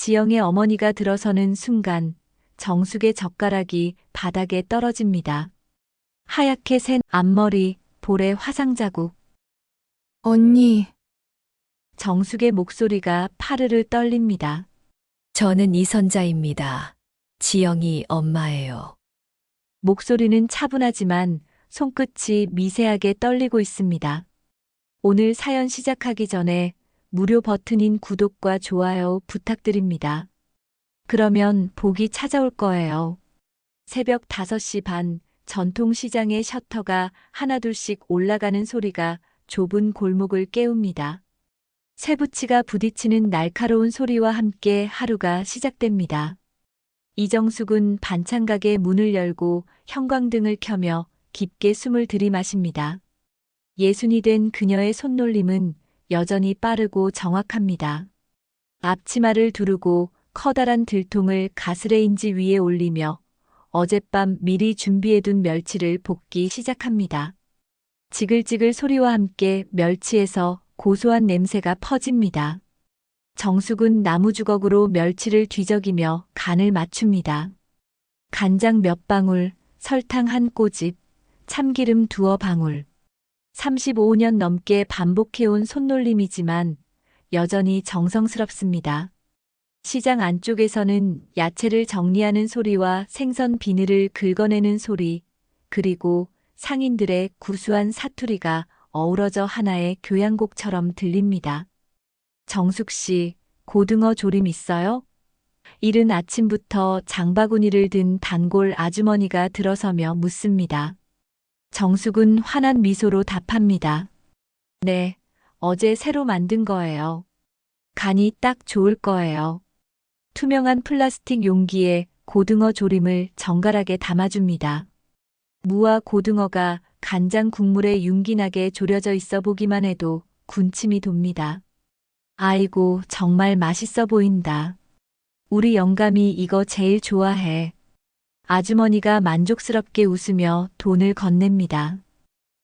지영의 어머니가 들어서는 순간 정숙의 젓가락이 바닥에 떨어집니다. 하얗게 센 앞머리, 볼에 화상 자국. 언니, 정숙의 목소리가 파르르 떨립니다. 저는 이선자입니다. 지영이 엄마예요. 목소리는 차분하지만 손끝이 미세하게 떨리고 있습니다. 오늘 사연 시작하기 전에 무료 버튼인 구독과 좋아요 부탁드립니다. 그러면 복이 찾아올 거예요. 새벽 5시 반, 전통시장의 셔터가 하나둘씩 올라가는 소리가 좁은 골목을 깨웁니다. 쇠붙이가 부딪히는 날카로운 소리와 함께 하루가 시작됩니다. 이정숙은 반찬가게 문을 열고 형광등을 켜며 깊게 숨을 들이마십니다. 예순이 된 그녀의 손놀림은 여전히 빠르고 정확합니다. 앞치마를 두르고 커다란 들통을 가스레인지 위에 올리며 어젯밤 미리 준비해둔 멸치를 볶기 시작합니다. 지글지글 소리와 함께 멸치에서 고소한 냄새가 퍼집니다. 정숙은 나무주걱으로 멸치를 뒤적이며 간을 맞춥니다. 간장 몇 방울, 설탕 한 꼬집, 참기름 두어 방울. 35년 넘게 반복해온 손놀림이지만 여전히 정성스럽습니다. 시장 안쪽에서는 야채를 정리하는 소리와 생선 비늘을 긁어내는 소리, 그리고 상인들의 구수한 사투리가 어우러져 하나의 교향곡처럼 들립니다. 정숙 씨, 고등어 조림 있어요? 이른 아침부터 장바구니를 든 단골 아주머니가 들어서며 묻습니다. 정숙은 환한 미소로 답합니다. 네, 어제 새로 만든 거예요. 간이 딱 좋을 거예요. 투명한 플라스틱 용기에 고등어 조림을 정갈하게 담아줍니다. 무와 고등어가 간장 국물에 윤기나게 졸여져 있어 보기만 해도 군침이 돕니다. 아이고, 정말 맛있어 보인다. 우리 영감이 이거 제일 좋아해. 아주머니가 만족스럽게 웃으며 돈을 건넵니다.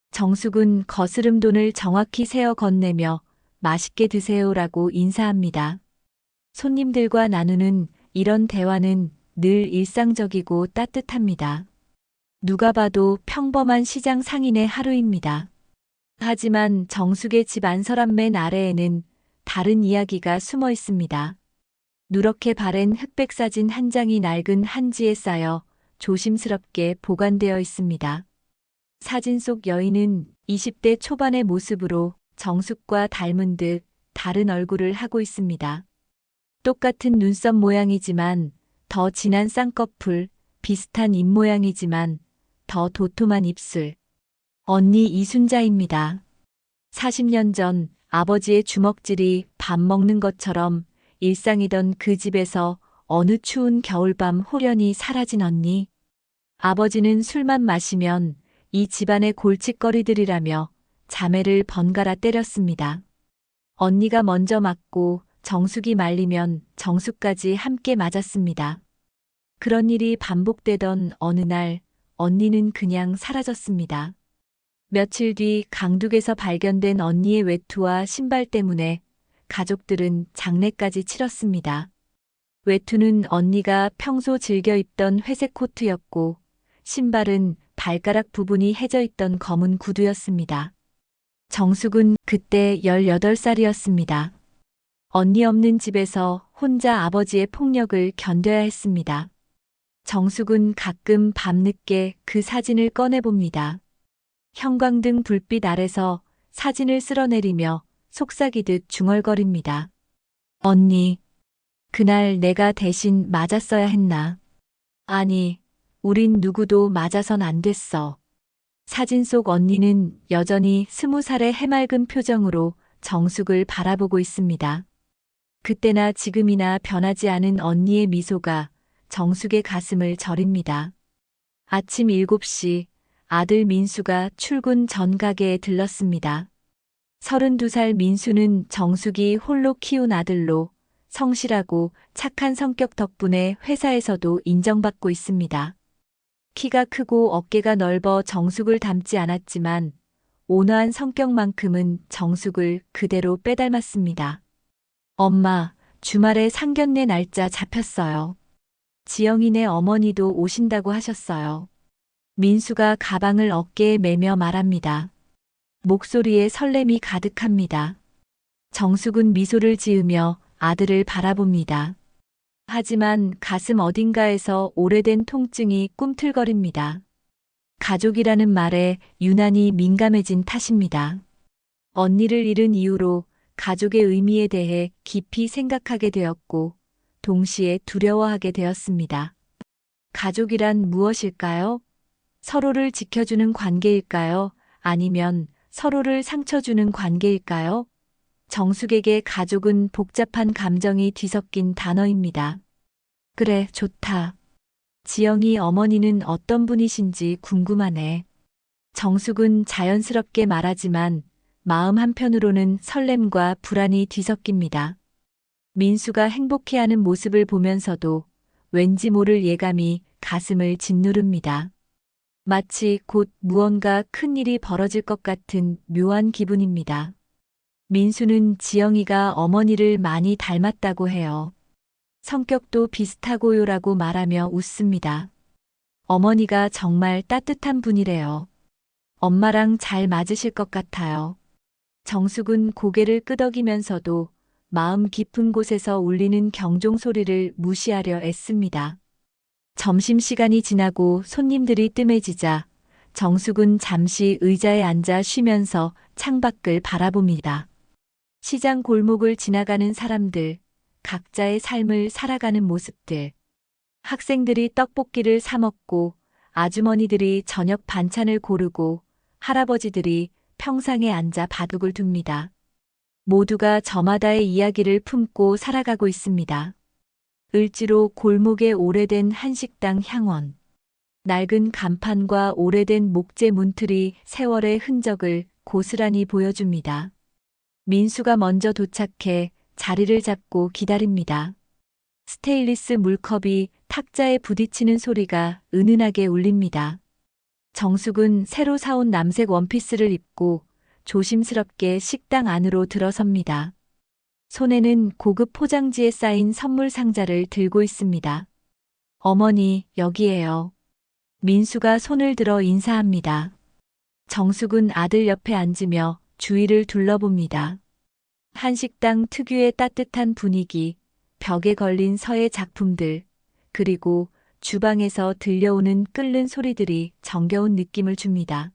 정숙은 거스름 돈을 정확히 세어 건네며 맛있게 드세요라고 인사합니다. 손님들과 나누는 이런 대화는 늘 일상적이고 따뜻합니다. 누가 봐도 평범한 시장 상인의 하루입니다. 하지만 정숙의 집 안서란 맨 아래에는 다른 이야기가 숨어 있습니다. 누렇게 바랜 흑백 사진 한 장이 낡은 한지에 쌓여 조심스럽게 보관되어 있습니다. 사진 속 여인은 20대 초반의 모습으로 정숙과 닮은 듯 다른 얼굴을 하고 있습니다. 똑같은 눈썹 모양이지만 더 진한 쌍꺼풀, 비슷한 입모양이지만 더 도톰한 입술. 언니 이순자입니다. 40년 전 아버지의 주먹질이 밥 먹는 것처럼 일상이던 그 집에서 어느 추운 겨울밤 호련히 사라진 언니. 아버지는 술만 마시면 이 집안의 골칫거리들이라며 자매를 번갈아 때렸습니다. 언니가 먼저 맞고 정숙이 말리면 정숙까지 함께 맞았습니다. 그런 일이 반복되던 어느 날 언니는 그냥 사라졌습니다. 며칠 뒤 강둑에서 발견된 언니의 외투와 신발 때문에 가족들은 장례까지 치렀습니다. 외투는 언니가 평소 즐겨 입던 회색 코트였고 신발은 발가락 부분이 해져 있던 검은 구두였습니다. 정숙은 그때 18살이었습니다. 언니 없는 집에서 혼자 아버지의 폭력을 견뎌야 했습니다. 정숙은 가끔 밤늦게 그 사진을 꺼내봅니다. 형광등 불빛 아래서 사진을 쓸어내리며 속삭이듯 중얼거립니다. 언니, 그날 내가 대신 맞았어야 했나? 아니, 우린 누구도 맞아선 안 됐어. 사진 속 언니는 여전히 20살의 해맑은 표정으로 정숙을 바라보고 있습니다. 그때나 지금이나 변하지 않은 언니의 미소가 정숙의 가슴을 저립니다. 아침 7시 아들 민수가 출근 전 가게에 들렀습니다. 32살 민수는 정숙이 홀로 키운 아들로 성실하고 착한 성격 덕분에 회사에서도 인정받고 있습니다. 키가 크고 어깨가 넓어 정숙을 닮지 않았지만 온화한 성격만큼은 정숙을 그대로 빼닮았습니다. 엄마, 주말에 상견례 날짜 잡혔어요. 지영이네 어머니도 오신다고 하셨어요. 민수가 가방을 어깨에 매며 말합니다. 목소리에 설렘이 가득합니다. 정숙은 미소를 지으며 아들을 바라봅니다. 하지만 가슴 어딘가에서 오래된 통증이 꿈틀거립니다. 가족이라는 말에 유난히 민감해진 탓입니다. 언니를 잃은 이후로 가족의 의미에 대해 깊이 생각하게 되었고, 동시에 두려워하게 되었습니다. 가족이란 무엇일까요? 서로를 지켜주는 관계일까요? 아니면 서로를 상처 주는 관계일까요? 정숙에게 가족은 복잡한 감정이 뒤섞인 단어입니다. 그래, 좋다. 지영이 어머니는 어떤 분이신지 궁금하네. 정숙은 자연스럽게 말하지만 마음 한편으로는 설렘과 불안이 뒤섞입니다. 민수가 행복해하는 모습을 보면서도 왠지 모를 예감이 가슴을 짓누릅니다. 마치 곧 무언가 큰 일이 벌어질 것 같은 묘한 기분입니다. 민수는 지영이가 어머니를 많이 닮았다고 해요. 성격도 비슷하고요라고 말하며 웃습니다. 어머니가 정말 따뜻한 분이래요. 엄마랑 잘 맞으실 것 같아요. 정숙은 고개를 끄덕이면서도 마음 깊은 곳에서 울리는 경종 소리를 무시하려 애씁니다. 점심시간이 지나고 손님들이 뜸해지자 정숙은 잠시 의자에 앉아 쉬면서 창밖을 바라봅니다. 시장 골목을 지나가는 사람들, 각자의 삶을 살아가는 모습들. 학생들이 떡볶이를 사 먹고, 아주머니들이 저녁 반찬을 고르고, 할아버지들이 평상에 앉아 바둑을 둡니다. 모두가 저마다의 이야기를 품고 살아가고 있습니다. 을지로 골목의 오래된 한식당 향원. 낡은 간판과 오래된 목재 문틀이 세월의 흔적을 고스란히 보여줍니다. 민수가 먼저 도착해 자리를 잡고 기다립니다. 스테인리스 물컵이 탁자에 부딪히는 소리가 은은하게 울립니다. 정숙은 새로 사온 남색 원피스를 입고 조심스럽게 식당 안으로 들어섭니다. 손에는 고급 포장지에 쌓인 선물 상자를 들고 있습니다. 어머니, 여기에요. 민수가 손을 들어 인사합니다. 정숙은 아들 옆에 앉으며 주위를 둘러봅니다. 한식당 특유의 따뜻한 분위기, 벽에 걸린 서예 작품들, 그리고 주방에서 들려오는 끓는 소리들이 정겨운 느낌을 줍니다.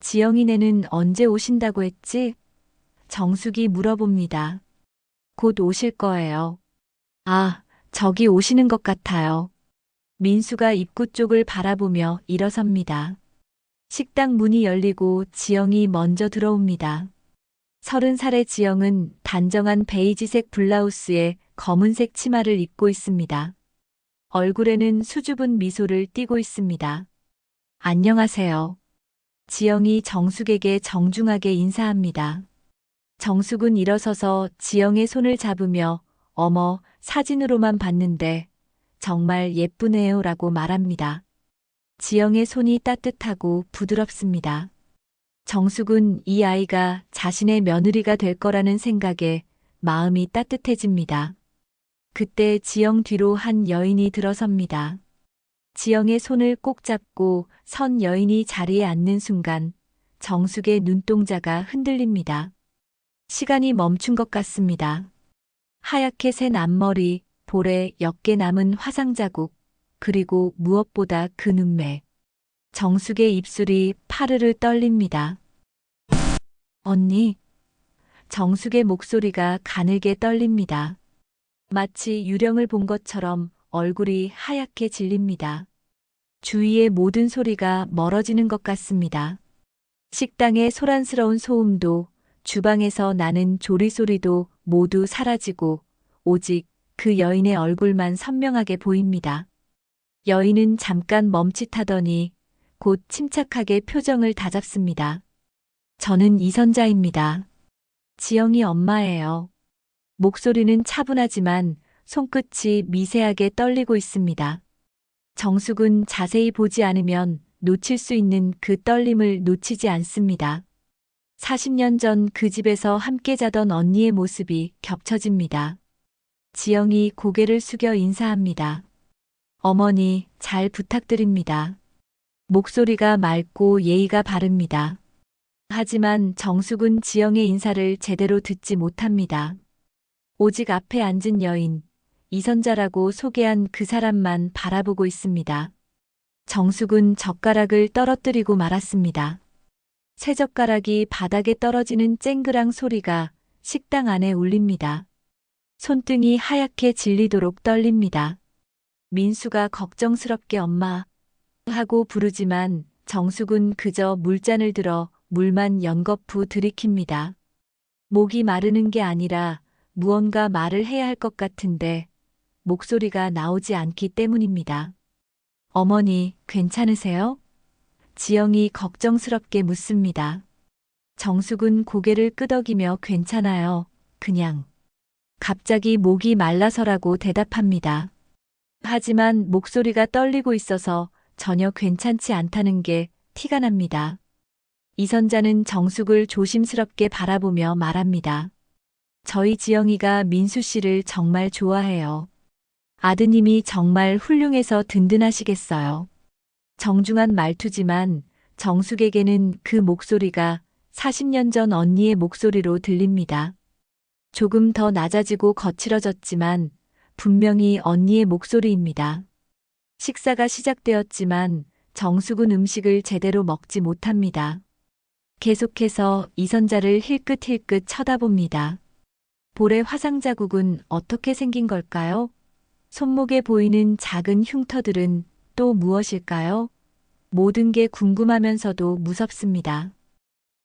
지영이네는 언제 오신다고 했지? 정숙이 물어봅니다. 곧 오실 거예요. 아, 저기 오시는 것 같아요. 민수가 입구 쪽을 바라보며 일어섭니다. 식당 문이 열리고 지영이 먼저 들어옵니다. 30살의 지영은 단정한 베이지색 블라우스에 검은색 치마를 입고 있습니다. 얼굴에는 수줍은 미소를 띠고 있습니다. 안녕하세요. 지영이 정숙에게 정중하게 인사합니다. 정숙은 일어서서 지영의 손을 잡으며 어머, 사진으로만 봤는데 정말 예쁘네요 라고 말합니다. 지영의 손이 따뜻하고 부드럽습니다. 정숙은 이 아이가 자신의 며느리가 될 거라는 생각에 마음이 따뜻해집니다. 그때 지영 뒤로 한 여인이 들어섭니다. 지영의 손을 꼭 잡고 선 여인이 자리에 앉는 순간 정숙의 눈동자가 흔들립니다. 시간이 멈춘 것 같습니다. 하얗게 센 앞머리, 볼에 옅게 남은 화상 자국, 그리고 무엇보다 그 눈매. 정숙의 입술이 파르르 떨립니다. 언니. 정숙의 목소리가 가늘게 떨립니다. 마치 유령을 본 것처럼 얼굴이 하얗게 질립니다. 주위의 모든 소리가 멀어지는 것 같습니다. 식당의 소란스러운 소음도, 주방에서 나는 조리 소리도 모두 사라지고 오직 그 여인의 얼굴만 선명하게 보입니다. 여인은 잠깐 멈칫하더니 곧 침착하게 표정을 다잡습니다. 저는 이선자입니다. 지영이 엄마예요. 목소리는 차분하지만 손끝이 미세하게 떨리고 있습니다. 정숙은 자세히 보지 않으면 놓칠 수 있는 그 떨림을 놓치지 않습니다. 40년 전 그 집에서 함께 자던 언니의 모습이 겹쳐집니다. 지영이 고개를 숙여 인사합니다. 어머니, 잘 부탁드립니다. 목소리가 맑고 예의가 바릅니다. 하지만 정숙은 지영의 인사를 제대로 듣지 못합니다. 오직 앞에 앉은 여인, 이선자라고 소개한 그 사람만 바라보고 있습니다. 정숙은 젓가락을 떨어뜨리고 말았습니다. 새 젓가락이 바닥에 떨어지는 쨍그랑 소리가 식당 안에 울립니다. 손등이 하얗게 질리도록 떨립니다. 민수가 걱정스럽게 엄마 하고 부르지만 정숙은 그저 물잔을 들어 물만 연거푸 들이킵니다. 목이 마르는 게 아니라 무언가 말을 해야 할 것 같은데 목소리가 나오지 않기 때문입니다. 어머니, 괜찮으세요? 지영이 걱정스럽게 묻습니다. 정숙은 고개를 끄덕이며 괜찮아요. 그냥. 갑자기 목이 말라서라고 대답합니다. 하지만 목소리가 떨리고 있어서 전혀 괜찮지 않다는 게 티가 납니다. 이선자는 정숙을 조심스럽게 바라보며 말합니다. 저희 지영이가 민수 씨를 정말 좋아해요. 아드님이 정말 훌륭해서 든든하시겠어요. 정중한 말투지만 정숙에게는 그 목소리가 40년 전 언니의 목소리로 들립니다. 조금 더 낮아지고 거칠어졌지만 분명히 언니의 목소리입니다. 식사가 시작되었지만 정숙은 음식을 제대로 먹지 못합니다. 계속해서 이선자를 힐끗힐끗 쳐다봅니다. 볼의 화상 자국은 어떻게 생긴 걸까요? 손목에 보이는 작은 흉터들은 또 무엇일까요? 모든 게 궁금하면서도 무섭습니다.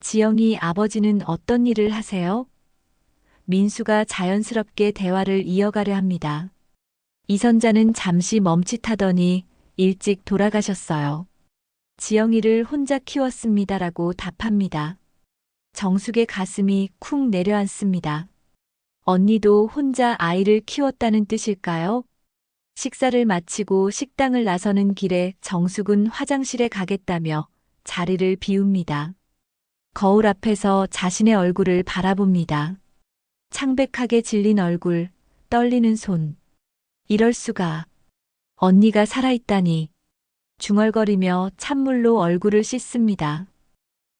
지영이 아버지는 어떤 일을 하세요? 민수가 자연스럽게 대화를 이어가려 합니다. 이선자는 잠시 멈칫하더니 일찍 돌아가셨어요. 지영이를 혼자 키웠습니다라고 답합니다. 정숙의 가슴이 쿵 내려앉습니다. 언니도 혼자 아이를 키웠다는 뜻일까요? 식사를 마치고 식당을 나서는 길에 정숙은 화장실에 가겠다며 자리를 비웁니다. 거울 앞에서 자신의 얼굴을 바라봅니다. 창백하게 질린 얼굴, 떨리는 손. 이럴 수가. 언니가 살아있다니. 중얼거리며 찬물로 얼굴을 씻습니다.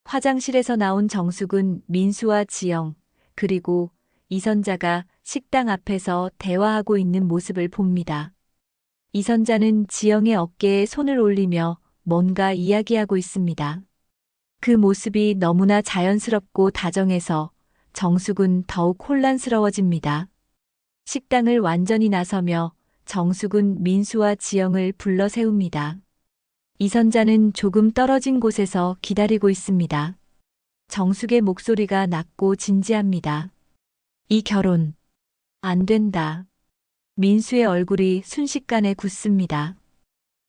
화장실에서 나온 정숙은 민수와 지영, 그리고 이선자가 식당 앞에서 대화하고 있는 모습을 봅니다. 이선자는 지영의 어깨에 손을 올리며 뭔가 이야기하고 있습니다. 그 모습이 너무나 자연스럽고 다정해서 정숙은 더욱 혼란스러워집니다. 식당을 완전히 나서며 정숙은 민수와 지영을 불러 세웁니다. 이선자는 조금 떨어진 곳에서 기다리고 있습니다. 정숙의 목소리가 낮고 진지합니다. 이 결혼 안 된다. 민수의 얼굴이 순식간에 굳습니다.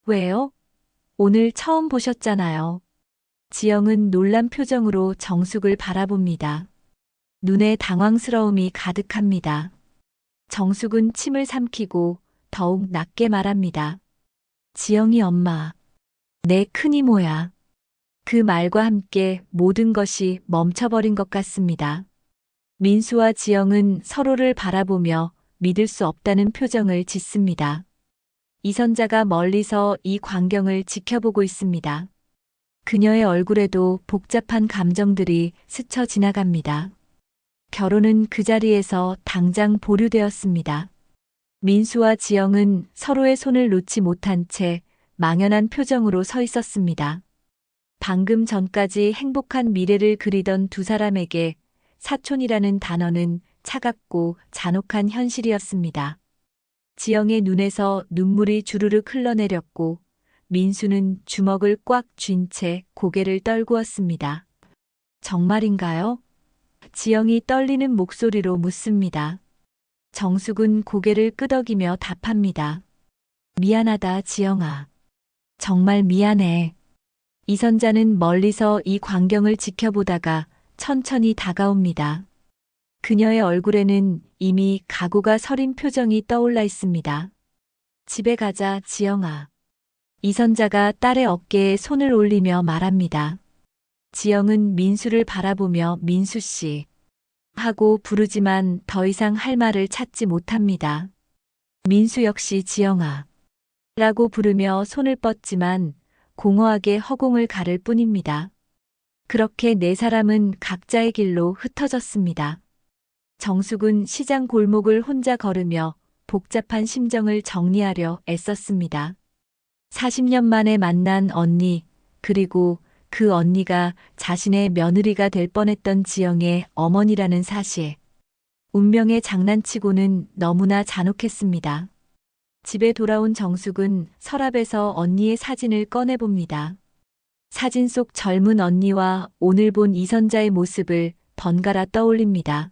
왜요? 오늘 처음 보셨잖아요. 지영은 놀란 표정으로 정숙을 바라봅니다. 눈에 당황스러움이 가득합니다. 정숙은 침을 삼키고 더욱 낮게 말합니다. 지영이 엄마, 내 큰이모야. 그 말과 함께 모든 것이 멈춰버린 것 같습니다. 민수와 지영은 서로를 바라보며 믿을 수 없다는 표정을 짓습니다. 이선자가 멀리서 이 광경을 지켜보고 있습니다. 그녀의 얼굴에도 복잡한 감정들이 스쳐 지나갑니다. 결혼은 그 자리에서 당장 보류되었습니다. 민수와 지영은 서로의 손을 놓지 못한 채 망연한 표정으로 서 있었습니다. 방금 전까지 행복한 미래를 그리던 두 사람에게 사촌이라는 단어는 차갑고 잔혹한 현실이었습니다. 지영의 눈에서 눈물이 주르륵 흘러내렸고 민수는 주먹을 꽉 쥔 채 고개를 떨구었습니다. 정말인가요? 지영이 떨리는 목소리로 묻습니다. 정숙은 고개를 끄덕이며 답합니다. 미안하다, 지영아. 정말 미안해. 이선자는 멀리서 이 광경을 지켜보다가 천천히 다가옵니다. 그녀의 얼굴에는 이미 각오가 서린 표정이 떠올라 있습니다. 집에 가자, 지영아. 이선자가 딸의 어깨에 손을 올리며 말합니다. 지영은 민수를 바라보며 민수 씨. 하고 부르지만 더 이상 할 말을 찾지 못합니다. 민수 역시 지영아 라고 부르며 손을 뻗지만 공허하게 허공을 가를 뿐입니다. 그렇게 네 사람은 각자의 길로 흩어졌습니다. 정숙은 시장 골목을 혼자 걸으며 복잡한 심정을 정리하려 애썼습니다. 40년 만에 만난 언니, 그리고 그 언니가 자신의 며느리가 될 뻔했던 지영의 어머니라는 사실. 운명의 장난치고는 너무나 잔혹했습니다. 집에 돌아온 정숙은 서랍에서 언니의 사진을 꺼내봅니다. 사진 속 젊은 언니와 오늘 본 이선자의 모습을 번갈아 떠올립니다.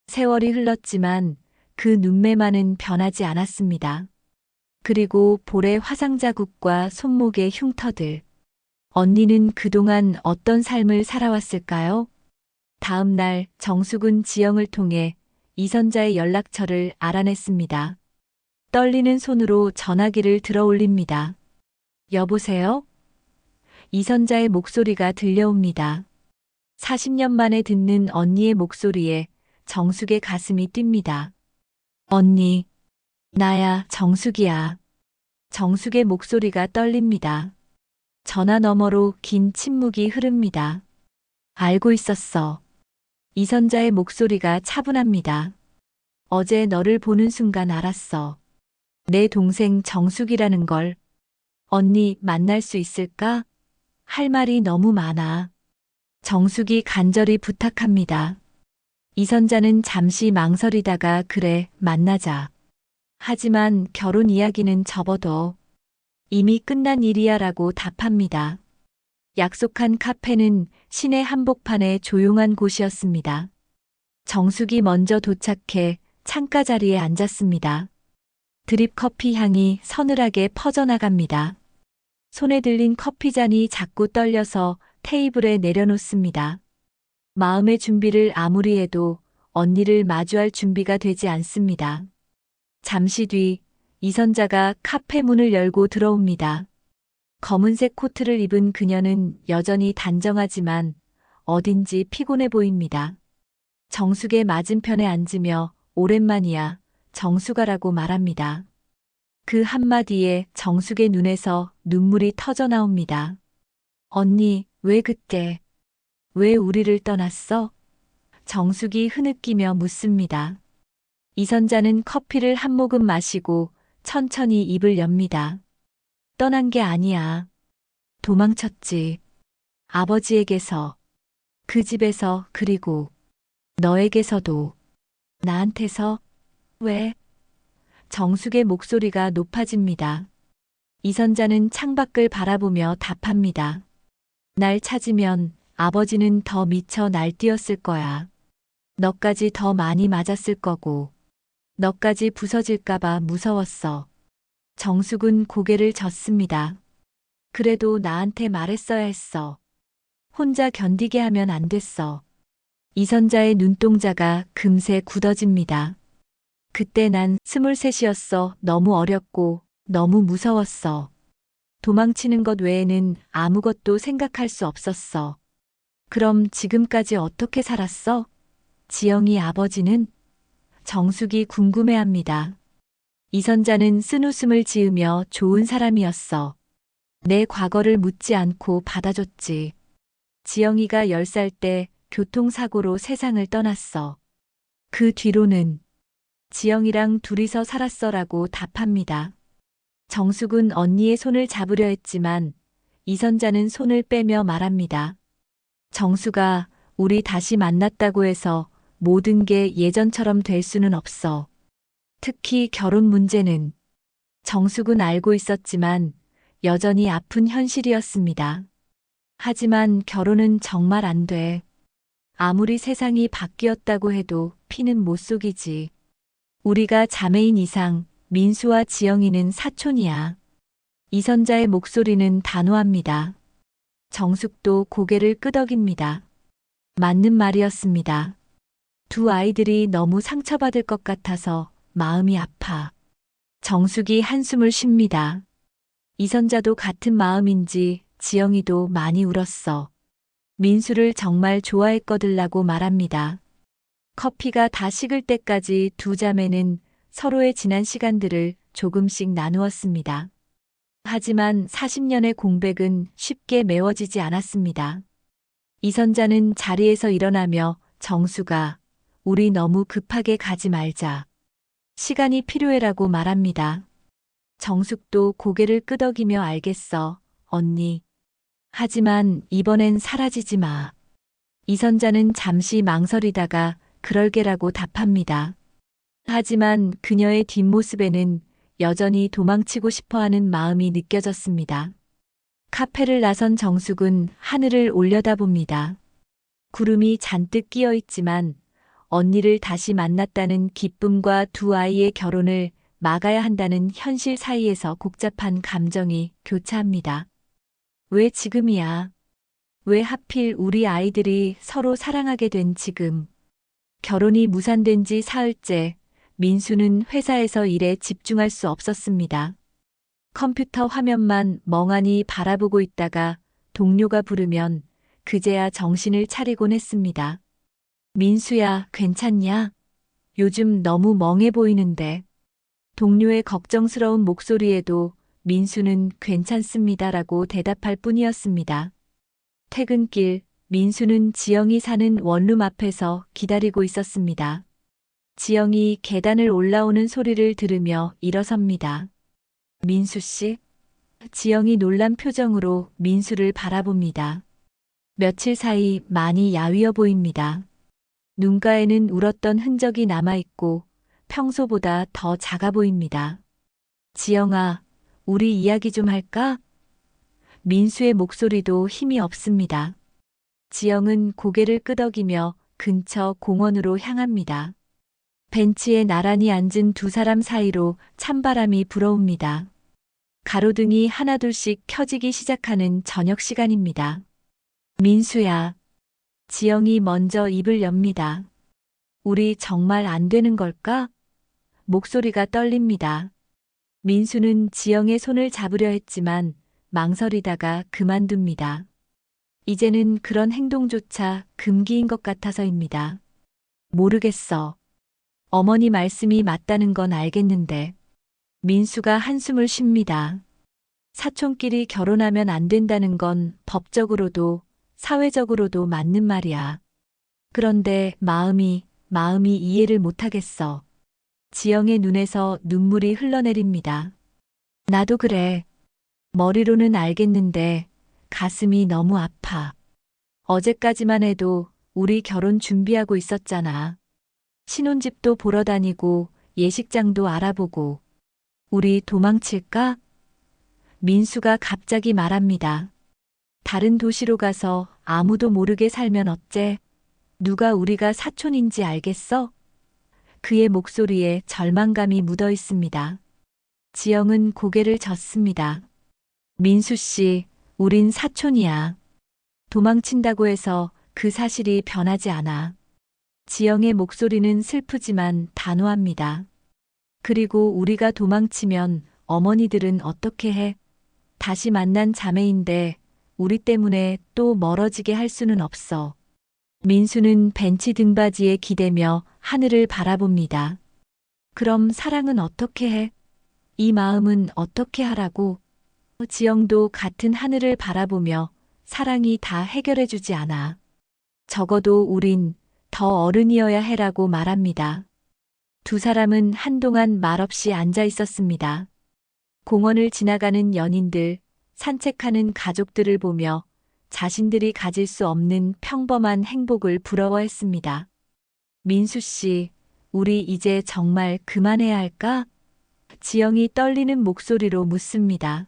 세월이 흘렀지만 그 눈매만은 변하지 않았습니다. 그리고 볼의 화상 자국과 손목의 흉터들. 언니는 그동안 어떤 삶을 살아왔을까요? 다음 날 정숙은 지영을 통해 이선자의 연락처를 알아냈습니다. 떨리는 손으로 전화기를 들어 올립니다. 여보세요? 이선자의 목소리가 들려옵니다. 40년 만에 듣는 언니의 목소리에 정숙의 가슴이 뜁니다. 언니, 나야, 정숙이야. 정숙의 목소리가 떨립니다. 전화 너머로 긴 침묵이 흐릅니다. 알고 있었어. 이선자의 목소리가 차분합니다. 어제 너를 보는 순간 알았어. 내 동생 정숙이라는 걸. 언니 만날 수 있을까? 할 말이 너무 많아. 정숙이 간절히 부탁합니다. 이선자는 잠시 망설이다가 그래, 만나자. 하지만 결혼 이야기는 접어둬. 이미 끝난 일이야 라고 답합니다. 약속한 카페는 시내 한복판의 조용한 곳이었습니다. 정숙이 먼저 도착해 창가 자리에 앉았습니다. 드립 커피 향이 서늘하게 퍼져나갑니다. 손에 들린 커피잔이 자꾸 떨려서 테이블에 내려놓습니다. 마음의 준비를 아무리 해도 언니를 마주할 준비가 되지 않습니다. 잠시 뒤 이선자가 카페 문을 열고 들어옵니다. 검은색 코트를 입은 그녀는 여전히 단정하지만 어딘지 피곤해 보입니다. 정숙의 맞은편에 앉으며 오랜만이야, 정숙아라고 말합니다. 그 한마디에 정숙의 눈에서 눈물이 터져 나옵니다. 언니, 왜 그때? 왜 우리를 떠났어? 정숙이 흐느끼며 묻습니다. 이선자는 커피를 한 모금 마시고 천천히 입을 엽니다. 떠난 게 아니야. 도망쳤지. 아버지에게서, 그 집에서, 그리고 너에게서도, 나한테서. 왜? 정숙의 목소리가 높아집니다. 이선자는 창밖을 바라보며 답합니다. 날 찾으면 아버지는 더 미쳐 날뛰었을 거야. 너까지 더 많이 맞았을 거고, 너까지 부서질까봐 무서웠어. 정숙은 고개를 젓습니다. 그래도 나한테 말했어야 했어. 혼자 견디게 하면 안 됐어. 이선자의 눈동자가 금세 굳어집니다. 그때 난 23이었어. 너무 어렸고 너무 무서웠어. 도망치는 것 외에는 아무것도 생각할 수 없었어. 그럼 지금까지 어떻게 살았어? 지영이 아버지는? 정숙이 궁금해합니다. 이선자는 쓴웃음을 지으며 좋은 사람이었어. 내 과거를 묻지 않고 받아줬지. 지영이가 10살 때 교통사고로 세상을 떠났어. 그 뒤로는 지영이랑 둘이서 살았어라고 답합니다. 정숙은 언니의 손을 잡으려 했지만 이선자는 손을 빼며 말합니다. 정숙아, 우리 다시 만났다고 해서 모든 게 예전처럼 될 수는 없어. 특히 결혼 문제는. 정숙은 알고 있었지만 여전히 아픈 현실이었습니다. 하지만 결혼은 정말 안 돼. 아무리 세상이 바뀌었다고 해도 피는 못 속이지. 우리가 자매인 이상 민수와 지영이는 사촌이야. 이선자의 목소리는 단호합니다. 정숙도 고개를 끄덕입니다. 맞는 말이었습니다. 두 아이들이 너무 상처받을 것 같아서 마음이 아파. 정숙이 한숨을 쉽니다. 이선자도 같은 마음인지 지영이도 많이 울었어. 민수를 정말 좋아했거들라고 말합니다. 커피가 다 식을 때까지 두 자매는 서로의 지난 시간들을 조금씩 나누었습니다. 하지만 40년의 공백은 쉽게 메워지지 않았습니다. 이선자는 자리에서 일어나며 정수가 우리 너무 급하게 가지 말자. 시간이 필요해라고 말합니다. 정숙도 고개를 끄덕이며 알겠어, 언니. 하지만 이번엔 사라지지 마. 이선자는 잠시 망설이다가 그럴게라고 답합니다. 하지만 그녀의 뒷모습에는 여전히 도망치고 싶어하는 마음이 느껴졌습니다. 카페를 나선 정숙은 하늘을 올려다봅니다. 구름이 잔뜩 끼어 있지만 언니를 다시 만났다는 기쁨과 두 아이의 결혼을 막아야 한다는 현실 사이에서 복잡한 감정이 교차합니다. 왜 지금이야? 왜 하필 우리 아이들이 서로 사랑하게 된 지금? 결혼이 무산된 지 사흘째, 민수는 회사에서 일에 집중할 수 없었습니다. 컴퓨터 화면만 멍하니 바라보고 있다가 동료가 부르면 그제야 정신을 차리곤 했습니다. 민수야, 괜찮냐? 요즘 너무 멍해 보이는데. 동료의 걱정스러운 목소리에도 민수는 괜찮습니다라고 대답할 뿐이었습니다. 퇴근길, 민수는 지영이 사는 원룸 앞에서 기다리고 있었습니다. 지영이 계단을 올라오는 소리를 들으며 일어섭니다. 민수 씨? 지영이 놀란 표정으로 민수를 바라봅니다. 며칠 사이 많이 야위어 보입니다. 눈가에는 울었던 흔적이 남아있고 평소보다 더 작아 보입니다. 지영아, 우리 이야기 좀 할까? 민수의 목소리도 힘이 없습니다. 지영은 고개를 끄덕이며 근처 공원으로 향합니다. 벤치에 나란히 앉은 두 사람 사이로 찬바람이 불어옵니다. 가로등이 하나둘씩 켜지기 시작하는 저녁 시간입니다. 민수야. 지영이 먼저 입을 엽니다. 우리 정말 안 되는 걸까? 목소리가 떨립니다. 민수는 지영의 손을 잡으려 했지만 망설이다가 그만둡니다. 이제는 그런 행동조차 금기인 것 같아서입니다. 모르겠어. 어머니 말씀이 맞다는 건 알겠는데. 민수가 한숨을 쉽니다. 사촌끼리 결혼하면 안 된다는 건 법적으로도 사회적으로도 맞는 말이야. 그런데 마음이 이해를 못하겠어. 지영의 눈에서 눈물이 흘러내립니다. 나도 그래. 머리로는 알겠는데 가슴이 너무 아파. 어제까지만 해도 우리 결혼 준비하고 있었잖아. 신혼집도 보러 다니고 예식장도 알아보고. 우리 도망칠까? 민수가 갑자기 말합니다. 다른 도시로 가서 아무도 모르게 살면 어째? 누가 우리가 사촌인지 알겠어? 그의 목소리에 절망감이 묻어 있습니다. 지영은 고개를 젓습니다. 민수 씨, 우린 사촌이야. 도망친다고 해서 그 사실이 변하지 않아. 지영의 목소리는 슬프지만 단호합니다. 그리고 우리가 도망치면 어머니들은 어떻게 해? 다시 만난 자매인데 우리 때문에 또 멀어지게 할 수는 없어. 민수는 벤치 등받이에 기대며 하늘을 바라봅니다. 그럼 사랑은 어떻게 해? 이 마음은 어떻게 하라고? 지영도 같은 하늘을 바라보며 사랑이 다 해결해주지 않아. 적어도 우린 더 어른이어야 해라고 말합니다. 두 사람은 한동안 말없이 앉아 있었습니다. 공원을 지나가는 연인들, 산책하는 가족들을 보며 자신들이 가질 수 없는 평범한 행복을 부러워했습니다. 민수 씨, 우리 이제 정말 그만해야 할까? 지영이 떨리는 목소리로 묻습니다.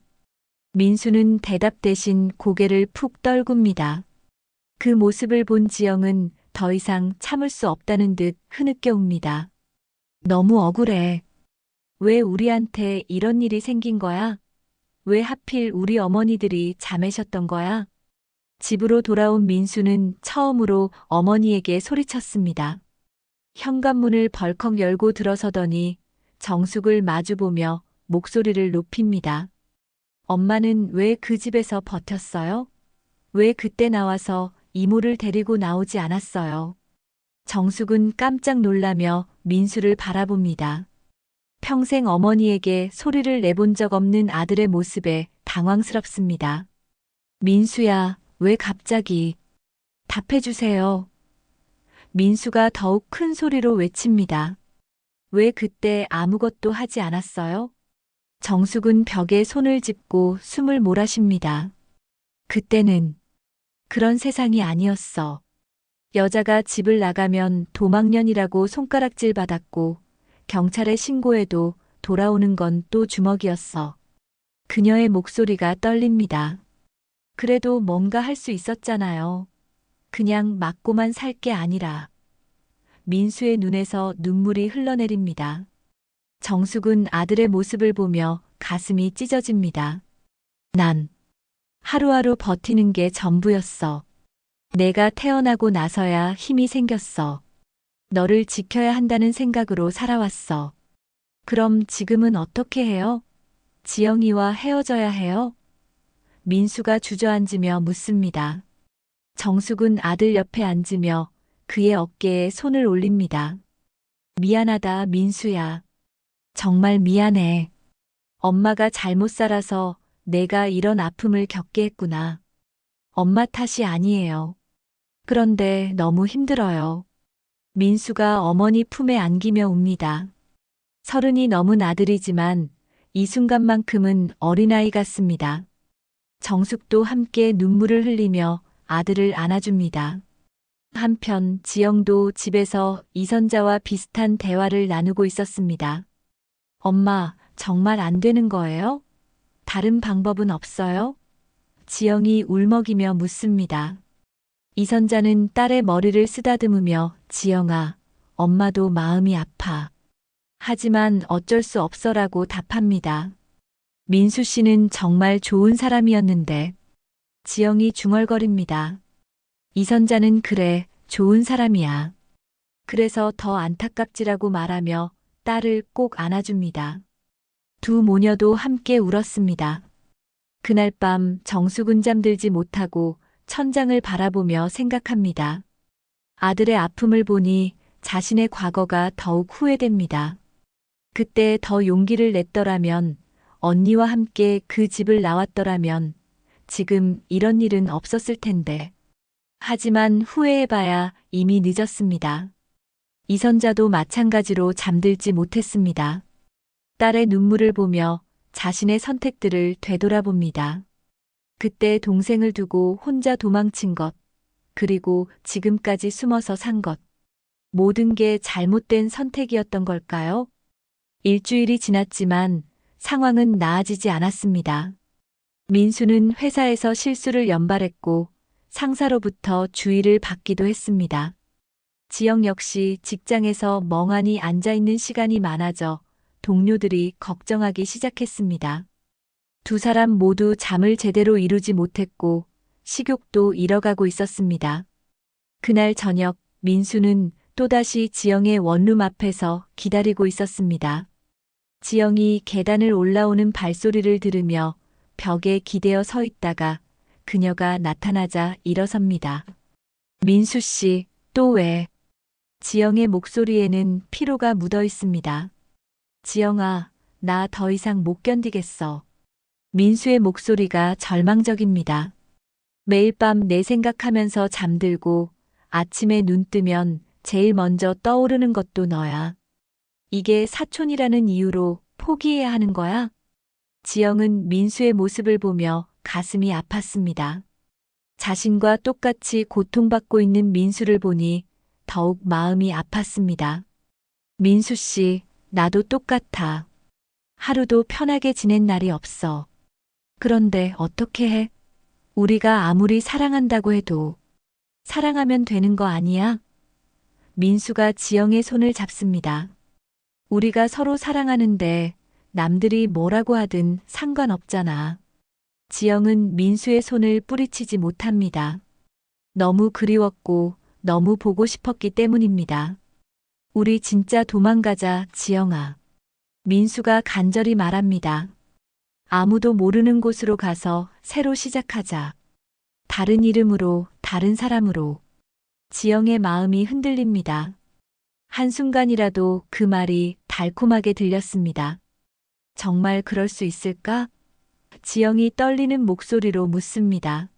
민수는 대답 대신 고개를 푹 떨굽니다. 그 모습을 본 지영은 더 이상 참을 수 없다는 듯 흐느껴옵니다. 너무 억울해. 왜 우리한테 이런 일이 생긴 거야? 왜 하필 우리 어머니들이 자매셨던 거야? 집으로 돌아온 민수는 처음으로 어머니에게 소리쳤습니다. 현관문을 벌컥 열고 들어서더니 정숙을 마주보며 목소리를 높입니다. 엄마는 왜 그 집에서 버텼어요? 왜 그때 나와서 이모를 데리고 나오지 않았어요? 정숙은 깜짝 놀라며 민수를 바라봅니다. 평생 어머니에게 소리를 내본 적 없는 아들의 모습에 당황스럽습니다. 민수야, 왜 갑자기? 답해주세요. 민수가 더욱 큰 소리로 외칩니다. 왜 그때 아무것도 하지 않았어요? 정숙은 벽에 손을 짚고 숨을 몰아쉽니다. 그때는 그런 세상이 아니었어. 여자가 집을 나가면 도망년이라고 손가락질 받았고 경찰에 신고해도 돌아오는 건 또 주먹이었어. 그녀의 목소리가 떨립니다. 그래도 뭔가 할 수 있었잖아요. 그냥 맞고만 살 게 아니라. 민수의 눈에서 눈물이 흘러내립니다. 정숙은 아들의 모습을 보며 가슴이 찢어집니다. 난 하루하루 버티는 게 전부였어. 내가 태어나고 나서야 힘이 생겼어. 너를 지켜야 한다는 생각으로 살아왔어. 그럼 지금은 어떻게 해요? 지영이와 헤어져야 해요? 민수가 주저앉으며 묻습니다. 정숙은 아들 옆에 앉으며 그의 어깨에 손을 올립니다. 미안하다, 민수야. 정말 미안해. 엄마가 잘못 살아서 내가 이런 아픔을 겪게 했구나. 엄마 탓이 아니에요. 그런데 너무 힘들어요. 민수가 어머니 품에 안기며 웁니다. 30이 넘은 아들이지만 이 순간만큼은 어린아이 같습니다. 정숙도 함께 눈물을 흘리며 아들을 안아줍니다. 한편 지영도 집에서 이선자와 비슷한 대화를 나누고 있었습니다. 엄마, 정말 안 되는 거예요? 다른 방법은 없어요? 지영이 울먹이며 묻습니다. 이선자는 딸의 머리를 쓰다듬으며 지영아, 엄마도 마음이 아파. 하지만 어쩔 수 없어라고 답합니다. 민수 씨는 정말 좋은 사람이었는데. 지영이 중얼거립니다. 이선자는 그래, 좋은 사람이야. 그래서 더 안타깝지라고 말하며 딸을 꼭 안아줍니다. 두 모녀도 함께 울었습니다. 그날 밤 정숙은 잠들지 못하고 천장을 바라보며 생각합니다. 아들의 아픔을 보니 자신의 과거가 더욱 후회됩니다. 그때 더 용기를 냈더라면, 언니와 함께 그 집을 나왔더라면 지금 이런 일은 없었을 텐데. 하지만 후회해봐야 이미 늦었습니다. 이선자도 마찬가지로 잠들지 못했습니다. 딸의 눈물을 보며 자신의 선택들을 되돌아봅니다. 그때 동생을 두고 혼자 도망친 것, 그리고 지금까지 숨어서 산 것. 모든 게 잘못된 선택이었던 걸까요? 일주일이 지났지만 상황은 나아지지 않았습니다. 민수는 회사에서 실수를 연발했고 상사로부터 주의를 받기도 했습니다. 지영 역시 직장에서 멍하니 앉아있는 시간이 많아져 동료들이 걱정하기 시작했습니다. 두 사람 모두 잠을 제대로 이루지 못했고 식욕도 잃어가고 있었습니다. 그날 저녁 민수는 또다시 지영의 원룸 앞에서 기다리고 있었습니다. 지영이 계단을 올라오는 발소리를 들으며 벽에 기대어 서 있다가 그녀가 나타나자 일어섭니다. 민수 씨, 또 왜? 지영의 목소리에는 피로가 묻어 있습니다. 지영아, 나 더 이상 못 견디겠어. 민수의 목소리가 절망적입니다. 매일 밤 내 생각하면서 잠들고 아침에 눈 뜨면 제일 먼저 떠오르는 것도 너야. 이게 사촌이라는 이유로 포기해야 하는 거야? 지영은 민수의 모습을 보며 가슴이 아팠습니다. 자신과 똑같이 고통받고 있는 민수를 보니 더욱 마음이 아팠습니다. 민수 씨, 나도 똑같아. 하루도 편하게 지낸 날이 없어. 그런데 어떻게 해? 우리가 아무리 사랑한다고 해도 사랑하면 되는 거 아니야? 민수가 지영의 손을 잡습니다. 우리가 서로 사랑하는데 남들이 뭐라고 하든 상관없잖아. 지영은 민수의 손을 뿌리치지 못합니다. 너무 그리웠고 너무 보고 싶었기 때문입니다. 우리 진짜 도망가자, 지영아. 민수가 간절히 말합니다. 아무도 모르는 곳으로 가서 새로 시작하자. 다른 이름으로, 다른 사람으로. 지영의 마음이 흔들립니다. 한순간이라도 그 말이 달콤하게 들렸습니다. 정말 그럴 수 있을까? 지영이 떨리는 목소리로 묻습니다.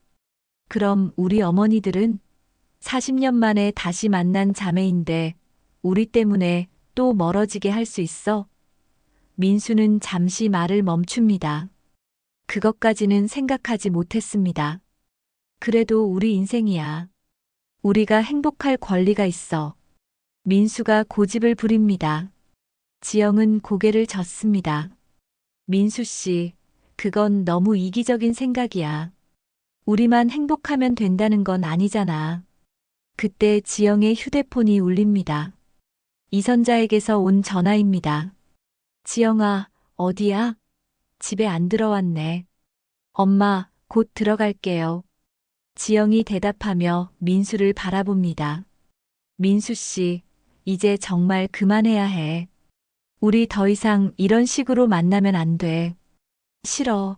그럼 우리 어머니들은 40년 만에 다시 만난 자매인데 우리 때문에 또 멀어지게 할 수 있어? 민수는 잠시 말을 멈춥니다. 그것까지는 생각하지 못했습니다. 그래도 우리 인생이야. 우리가 행복할 권리가 있어. 민수가 고집을 부립니다. 지영은 고개를 젓습니다. 민수 씨, 그건 너무 이기적인 생각이야. 우리만 행복하면 된다는 건 아니잖아. 그때 지영의 휴대폰이 울립니다. 이선자에게서 온 전화입니다. 지영아, 어디야? 집에 안 들어왔네. 엄마, 곧 들어갈게요. 지영이 대답하며 민수를 바라봅니다. 민수 씨, 이제 정말 그만해야 해. 우리 더 이상 이런 식으로 만나면 안 돼. 싫어.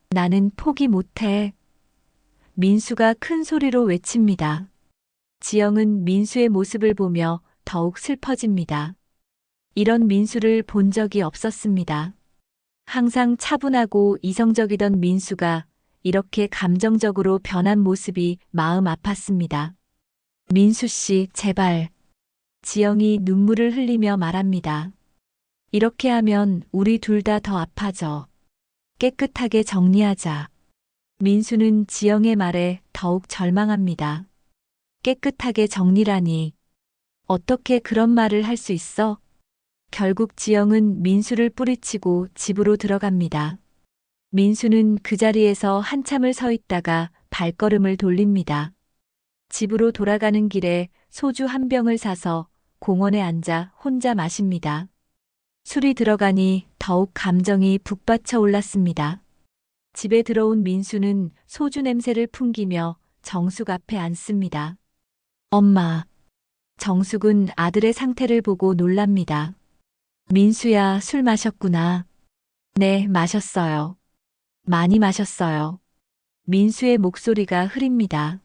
나는 포기 못해. 민수가 큰 소리로 외칩니다. 지영은 민수의 모습을 보며 더욱 슬퍼집니다. 이런 민수를 본 적이 없었습니다. 항상 차분하고 이성적이던 민수가 이렇게 감정적으로 변한 모습이 마음 아팠습니다. 민수 씨, 제발. 지영이 눈물을 흘리며 말합니다. 이렇게 하면 우리 둘 다 더 아파져. 깨끗하게 정리하자. 민수는 지영의 말에 더욱 절망합니다. 깨끗하게 정리라니. 어떻게 그런 말을 할 수 있어? 결국 지영은 민수를 뿌리치고 집으로 들어갑니다. 민수는 그 자리에서 한참을 서 있다가 발걸음을 돌립니다. 집으로 돌아가는 길에 소주 한 병을 사서 공원에 앉아 혼자 마십니다. 술이 들어가니 더욱 감정이 북받쳐 올랐습니다. 집에 들어온 민수는 소주 냄새를 풍기며 정숙 앞에 앉습니다. 엄마. 정숙은 아들의 상태를 보고 놀랍니다. 민수야, 술 마셨구나. 네, 마셨어요. 많이 마셨어요. 민수의 목소리가 흐립니다.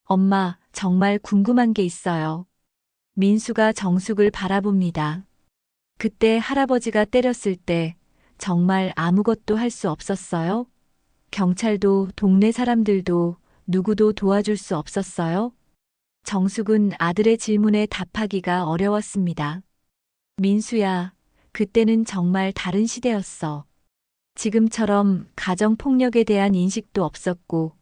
엄마, 정말 궁금한 게 있어요. 민수가 정숙을 바라봅니다. 그때 할아버지가 때렸을 때 정말 아무것도 할 수 없었어요? 경찰도 동네 사람들도 누구도 도와줄 수 없었어요? 정숙은 아들의 질문에 답하기가 어려웠습니다. 민수야, 그때는 정말 다른 시대였어. 지금처럼 가정폭력에 대한 인식도 없었고,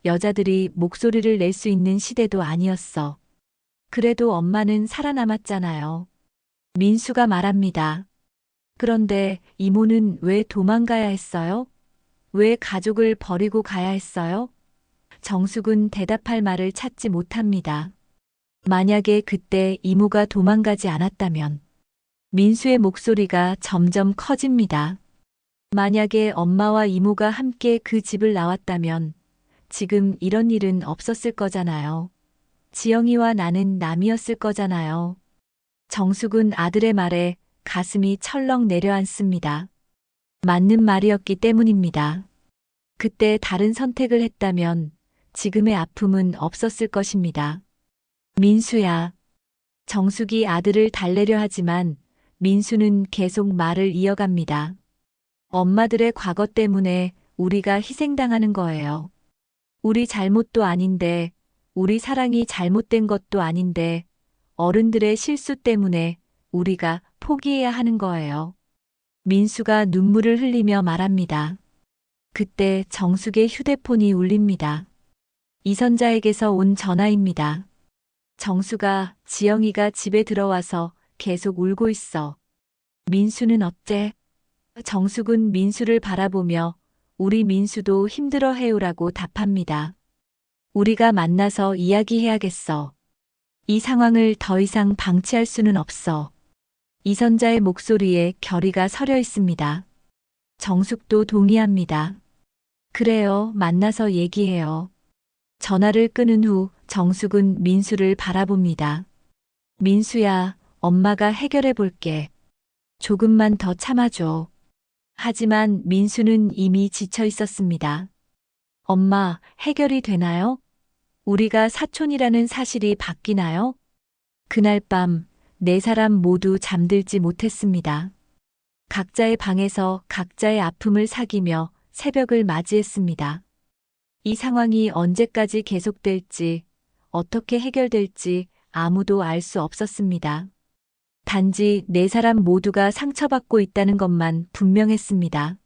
여자들이 목소리를 낼 수 있는 시대도 아니었어. 그래도 엄마는 살아남았잖아요. 민수가 말합니다. 그런데 이모는 왜 도망가야 했어요? 왜 가족을 버리고 가야 했어요? 정숙은 대답할 말을 찾지 못합니다. 만약에 그때 이모가 도망가지 않았다면, 민수의 목소리가 점점 커집니다. 만약에 엄마와 이모가 함께 그 집을 나왔다면 지금 이런 일은 없었을 거잖아요. 지영이와 나는 남이었을 거잖아요. 정숙은 아들의 말에 가슴이 철렁 내려앉습니다. 맞는 말이었기 때문입니다. 그때 다른 선택을 했다면 지금의 아픔은 없었을 것입니다. 민수야. 정숙이 아들을 달래려 하지만 민수는 계속 말을 이어갑니다. 엄마들의 과거 때문에 우리가 희생당하는 거예요. 우리 잘못도 아닌데, 우리 사랑이 잘못된 것도 아닌데, 어른들의 실수 때문에 우리가 포기해야 하는 거예요. 민수가 눈물을 흘리며 말합니다. 그때 정숙의 휴대폰이 울립니다. 이선자에게서 온 전화입니다. 정수가 지영이가 집에 들어와서 계속 울고 있어. 민수는 어째? 정숙은 민수를 바라보며 우리 민수도 힘들어 해요라고 답합니다. 우리가 만나서 이야기해야겠어. 이 상황을 더 이상 방치할 수는 없어. 이선자의 목소리에 결의가 서려 있습니다. 정숙도 동의합니다. 그래요, 만나서 얘기해요. 전화를 끊은 후 정숙은 민수를 바라봅니다. 민수야, 엄마가 해결해 볼게. 조금만 더 참아줘. 하지만 민수는 이미 지쳐 있었습니다. 엄마, 해결이 되나요? 우리가 사촌이라는 사실이 바뀌나요? 그날 밤, 네 사람 모두 잠들지 못했습니다. 각자의 방에서 각자의 아픔을 사귀며 새벽을 맞이했습니다. 이 상황이 언제까지 계속될지, 어떻게 해결될지 아무도 알 수 없었습니다. 단지 네 사람 모두가 상처받고 있다는 것만 분명했습니다.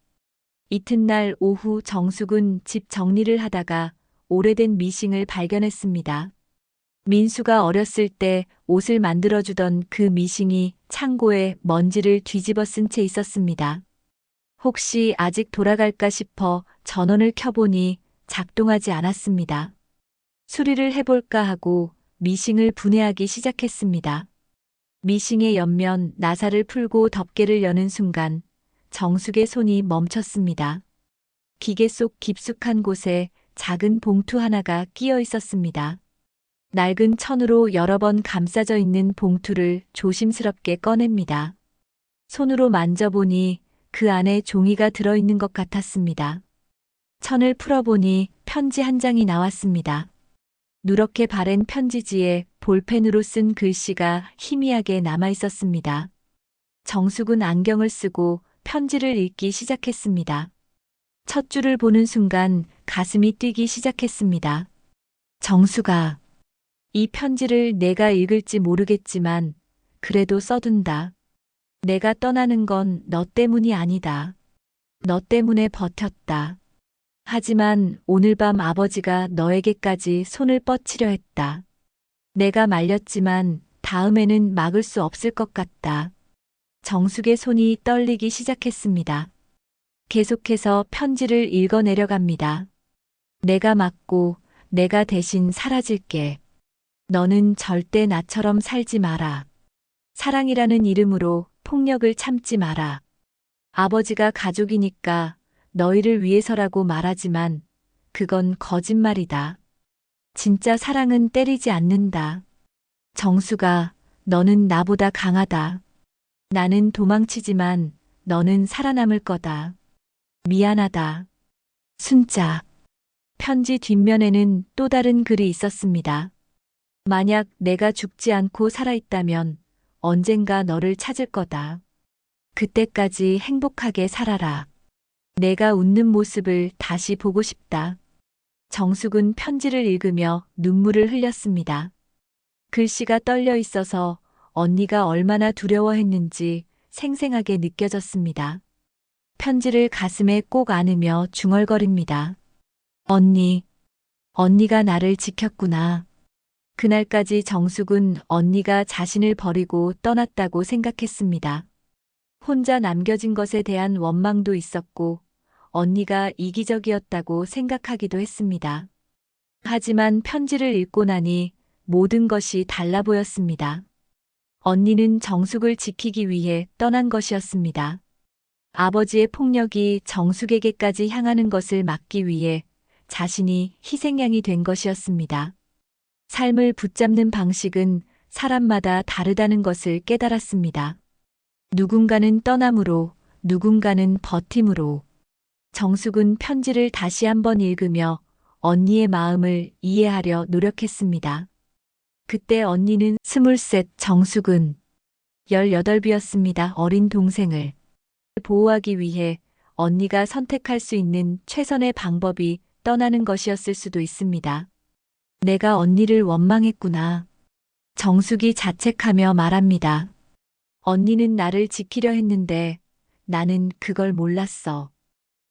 이튿날 오후 정숙은 집 정리를 하다가 오래된 미싱을 발견했습니다. 민수가 어렸을 때 옷을 만들어주던 그 미싱이 창고에 먼지를 뒤집어 쓴 채 있었습니다. 혹시 아직 돌아갈까 싶어 전원을 켜보니 작동하지 않았습니다. 수리를 해볼까 하고 미싱을 분해하기 시작했습니다. 미싱의 옆면 나사를 풀고 덮개를 여는 순간 정숙의 손이 멈췄습니다. 기계 속 깊숙한 곳에 작은 봉투 하나가 끼어 있었습니다. 낡은 천으로 여러 번 감싸져 있는 봉투를 조심스럽게 꺼냅니다. 손으로 만져보니 그 안에 종이가 들어있는 것 같았습니다. 천을 풀어보니 편지 한 장이 나왔습니다. 누렇게 바랜 편지지에 볼펜으로 쓴 글씨가 희미하게 남아 있었습니다. 정숙은 안경을 쓰고 편지를 읽기 시작했습니다. 첫 줄을 보는 순간 가슴이 뛰기 시작했습니다. 정숙아, 이 편지를 내가 읽을지 모르겠지만 그래도 써둔다. 내가 떠나는 건 너 때문이 아니다. 너 때문에 버텼다. 하지만 오늘 밤 아버지가 너에게까지 손을 뻗치려 했다. 내가 말렸지만 다음에는 막을 수 없을 것 같다. 정숙의 손이 떨리기 시작했습니다. 계속해서 편지를 읽어 내려갑니다. 내가 맞고 내가 대신 사라질게. 너는 절대 나처럼 살지 마라. 사랑이라는 이름으로 폭력을 참지 마라. 아버지가 가족이니까 너희를 위해서라고 말하지만 그건 거짓말이다. 진짜 사랑은 때리지 않는다. 정숙아, 너는 나보다 강하다. 나는 도망치지만 너는 살아남을 거다. 미안하다. 순자. 편지 뒷면에는 또 다른 글이 있었습니다. 만약 내가 죽지 않고 살아있다면 언젠가 너를 찾을 거다. 그때까지 행복하게 살아라. 내가 웃는 모습을 다시 보고 싶다. 정숙은 편지를 읽으며 눈물을 흘렸습니다. 글씨가 떨려 있어서 언니가 얼마나 두려워했는지 생생하게 느껴졌습니다. 편지를 가슴에 꼭 안으며 중얼거립니다. 언니, 언니가 나를 지켰구나. 그날까지 정숙은 언니가 자신을 버리고 떠났다고 생각했습니다. 혼자 남겨진 것에 대한 원망도 있었고, 언니가 이기적이었다고 생각하기도 했습니다. 하지만 편지를 읽고 나니 모든 것이 달라 보였습니다. 언니는 정숙을 지키기 위해 떠난 것이었습니다. 아버지의 폭력이 정숙에게까지 향하는 것을 막기 위해 자신이 희생양이 된 것이었습니다. 삶을 붙잡는 방식은 사람마다 다르다는 것을 깨달았습니다. 누군가는 떠남으로, 누군가는 버팀으로. 정숙은 편지를 다시 한번 읽으며 언니의 마음을 이해하려 노력했습니다. 그때 언니는 23, 정숙은 18이었습니다. 어린 동생을 보호하기 위해 언니가 선택할 수 있는 최선의 방법이 떠나는 것이었을 수도 있습니다. 내가 언니를 원망했구나. 정숙이 자책하며 말합니다. 언니는 나를 지키려 했는데 나는 그걸 몰랐어.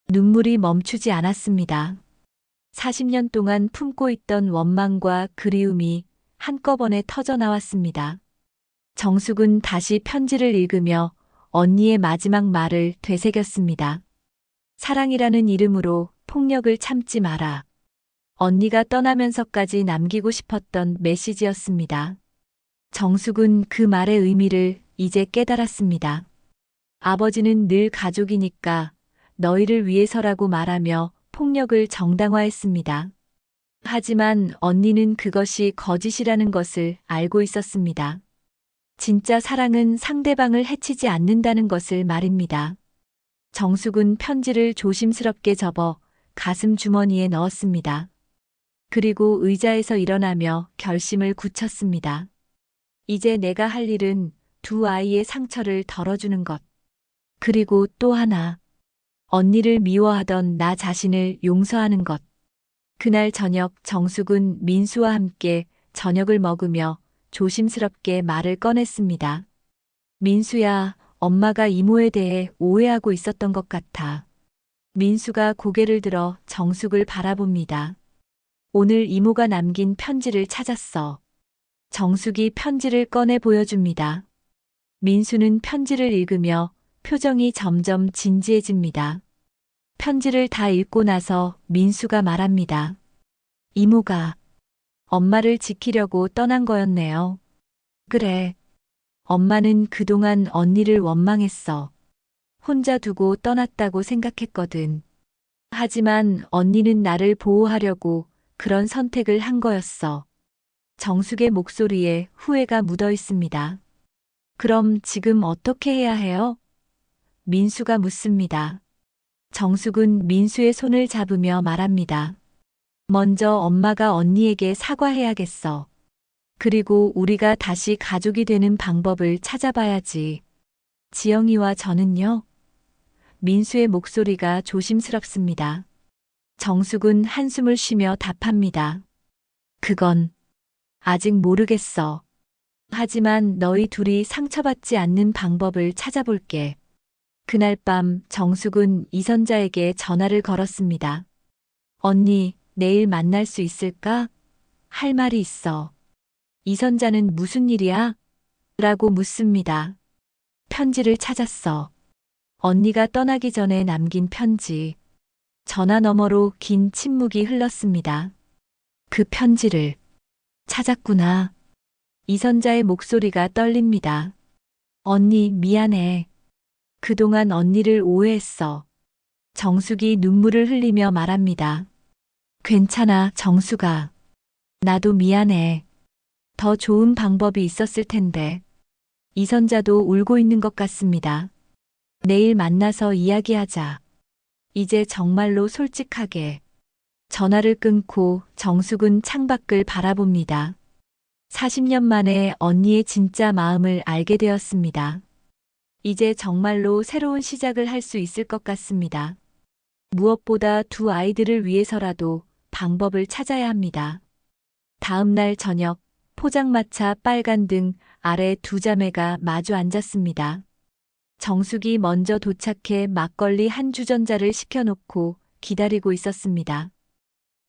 눈물이 멈추지 않았습니다. 40년 동안 품고 있던 원망과 그리움이 한꺼번에 터져 나왔습니다. 정숙은 다시 편지를 읽으며 언니의 마지막 말을 되새겼습니다. 사랑이라는 이름으로 폭력을 참지 마라. 언니가 떠나면서까지 남기고 싶었던 메시지였습니다. 정숙은 그 말의 의미를 이제 깨달았습니다. 아버지는 늘 가족이니까 너희를 위해서라고 말하며 폭력을 정당화했습니다. 하지만 언니는 그것이 거짓이라는 것을 알고 있었습니다. 진짜 사랑은 상대방을 해치지 않는다는 것을 말입니다. 정숙은 편지를 조심스럽게 접어 가슴 주머니에 넣었습니다. 그리고 의자에서 일어나며 결심을 굳혔습니다. 이제 내가 할 일은 두 아이의 상처를 덜어주는 것. 그리고 또 하나. 언니를 미워하던 나 자신을 용서하는 것. 그날 저녁 정숙은 민수와 함께 저녁을 먹으며 조심스럽게 말을 꺼냈습니다. 민수야, 엄마가 이모에 대해 오해하고 있었던 것 같아. 민수가 고개를 들어 정숙을 바라봅니다. 오늘 이모가 남긴 편지를 찾았어. 정숙이 편지를 꺼내 보여줍니다. 민수는 편지를 읽으며 표정이 점점 진지해집니다. 편지를 다 읽고 나서 민수가 말합니다. 이모가 엄마를 지키려고 떠난 거였네요. 그래. 엄마는 그동안 언니를 원망했어. 혼자 두고 떠났다고 생각했거든. 하지만 언니는 나를 보호하려고 그런 선택을 한 거였어. 정숙의 목소리에 후회가 묻어 있습니다. 그럼 지금 어떻게 해야 해요? 민수가 묻습니다. 정숙은 민수의 손을 잡으며 말합니다. 먼저 엄마가 언니에게 사과해야겠어. 그리고 우리가 다시 가족이 되는 방법을 찾아봐야지. 지영이와 저는요? 민수의 목소리가 조심스럽습니다. 정숙은 한숨을 쉬며 답합니다. 그건 아직 모르겠어. 하지만 너희 둘이 상처받지 않는 방법을 찾아볼게. 그날 밤 정숙은 이선자에게 전화를 걸었습니다. 언니, 내일 만날 수 있을까? 할 말이 있어. 이선자는 무슨 일이야? 라고 묻습니다. 편지를 찾았어. 언니가 떠나기 전에 남긴 편지. 전화 너머로 긴 침묵이 흘렀습니다. 그 편지를 찾았구나. 이선자의 목소리가 떨립니다. 언니, 미안해. 그동안 언니를 오해했어. 정숙이 눈물을 흘리며 말합니다. 괜찮아, 정숙아. 나도 미안해. 더 좋은 방법이 있었을 텐데. 이선자도 울고 있는 것 같습니다. 내일 만나서 이야기하자. 이제 정말로 솔직하게. 전화를 끊고 정숙은 창밖을 바라봅니다. 40년 만에 언니의 진짜 마음을 알게 되었습니다. 이제 정말로 새로운 시작을 할 수 있을 것 같습니다. 무엇보다 두 아이들을 위해서라도 방법을 찾아야 합니다. 다음 날 저녁, 포장마차 빨간 등 아래 두 자매가 마주 앉았습니다. 정숙이 먼저 도착해 막걸리 한 주전자를 시켜놓고 기다리고 있었습니다.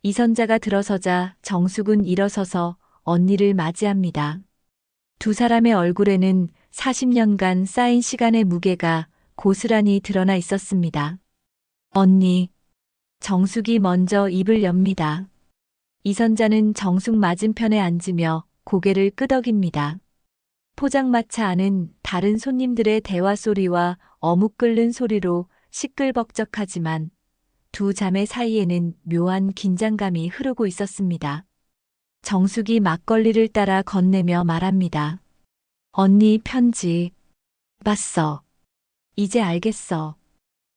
이선자가 들어서자 정숙은 일어서서 언니를 맞이합니다. 두 사람의 얼굴에는 40년간 쌓인 시간의 무게가 고스란히 드러나 있었습니다. 언니. 정숙이 먼저 입을 엽니다. 이선자는 정숙 맞은편에 앉으며 고개를 끄덕입니다. 포장마차 안은 다른 손님들의 대화 소리와 어묵 끓는 소리로 시끌벅적하지만 두 자매 사이에는 묘한 긴장감이 흐르고 있었습니다. 정숙이 막걸리를 따라 건네며 말합니다. 언니 편지 봤어. 이제 알겠어.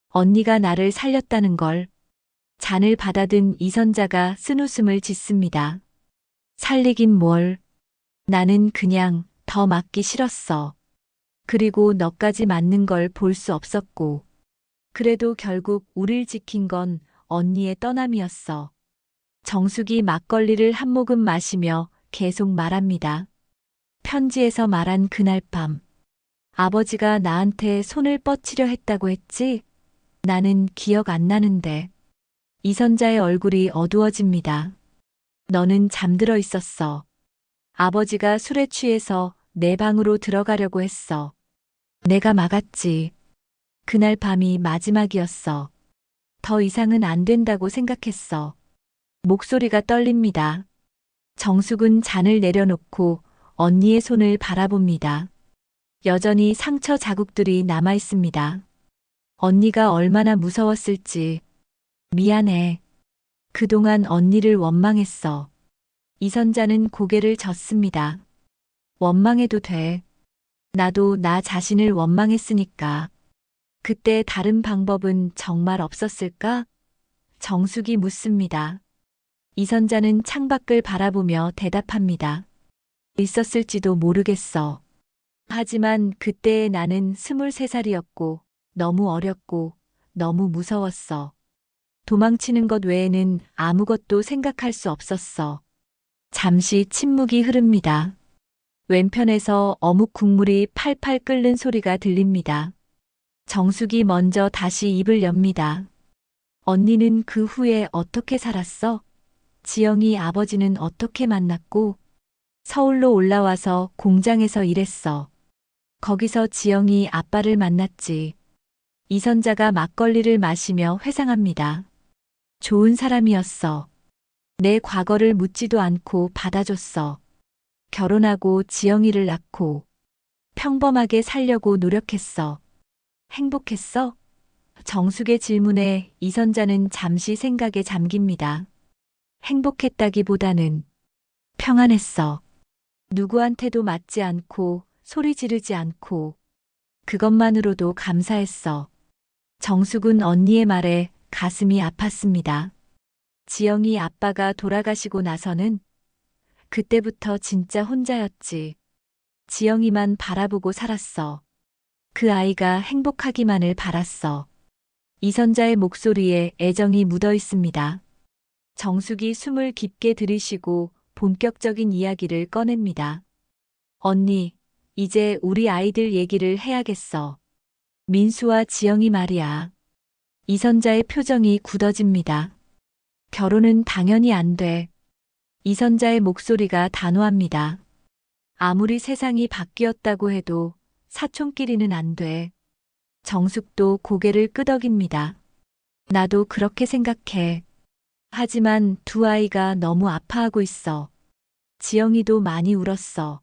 언니가 나를 살렸다는 걸. 잔을 받아든 이선자가 쓴웃음을 짓습니다. 살리긴 뭘. 나는 그냥 더 맞기 싫었어. 그리고 너까지 맞는 걸 볼 수 없었고. 그래도 결국 우릴 지킨 건 언니의 떠남이었어. 정숙이 막걸리를 한 모금 마시며 계속 말합니다. 편지에서 말한 그날 밤. 아버지가 나한테 손을 뻗치려 했다고 했지? 나는 기억 안 나는데. 이선자의 얼굴이 어두워집니다. 너는 잠들어 있었어. 아버지가 술에 취해서 내 방으로 들어가려고 했어. 내가 막았지. 그날 밤이 마지막이었어. 더 이상은 안 된다고 생각했어. 목소리가 떨립니다. 정숙은 잔을 내려놓고 언니의 손을 바라봅니다. 여전히 상처 자국들이 남아 있습니다. 언니가 얼마나 무서웠을지. 미안해. 그동안 언니를 원망했어. 이선자는 고개를 젓습니다. 원망해도 돼. 나도 나 자신을 원망했으니까. 그때 다른 방법은 정말 없었을까? 정숙이 묻습니다. 이선자는 창밖을 바라보며 대답합니다. 있었을지도 모르겠어. 하지만 그때의 나는 23살이었고 너무 어렸고 너무 무서웠어. 도망치는 것 외에는 아무것도 생각할 수 없었어. 잠시 침묵이 흐릅니다. 왼편에서 어묵 국물이 팔팔 끓는 소리가 들립니다. 정숙이 먼저 다시 입을 엽니다. 언니는 그 후에 어떻게 살았어? 지영이 아버지는 어떻게 만났고? 서울로 올라와서 공장에서 일했어. 거기서 지영이 아빠를 만났지. 이선자가 막걸리를 마시며 회상합니다. 좋은 사람이었어. 내 과거를 묻지도 않고 받아줬어. 결혼하고 지영이를 낳고 평범하게 살려고 노력했어. 행복했어? 정숙의 질문에 이선자는 잠시 생각에 잠깁니다. 행복했다기보다는 평안했어. 누구한테도 맞지 않고 소리 지르지 않고 그것만으로도 감사했어. 정숙은 언니의 말에 가슴이 아팠습니다. 지영이 아빠가 돌아가시고 나서는 그때부터 진짜 혼자였지. 지영이만 바라보고 살았어. 그 아이가 행복하기만을 바랐어. 이선자의 목소리에 애정이 묻어 있습니다. 정숙이 숨을 깊게 들이쉬고 본격적인 이야기를 꺼냅니다. 언니, 이제 우리 아이들 얘기를 해야겠어. 민수와 지영이 말이야. 이선자의 표정이 굳어집니다. 결혼은 당연히 안 돼. 이선자의 목소리가 단호합니다. 아무리 세상이 바뀌었다고 해도 사촌끼리는 안 돼. 정숙도 고개를 끄덕입니다. 나도 그렇게 생각해. 하지만 두 아이가 너무 아파하고 있어. 지영이도 많이 울었어.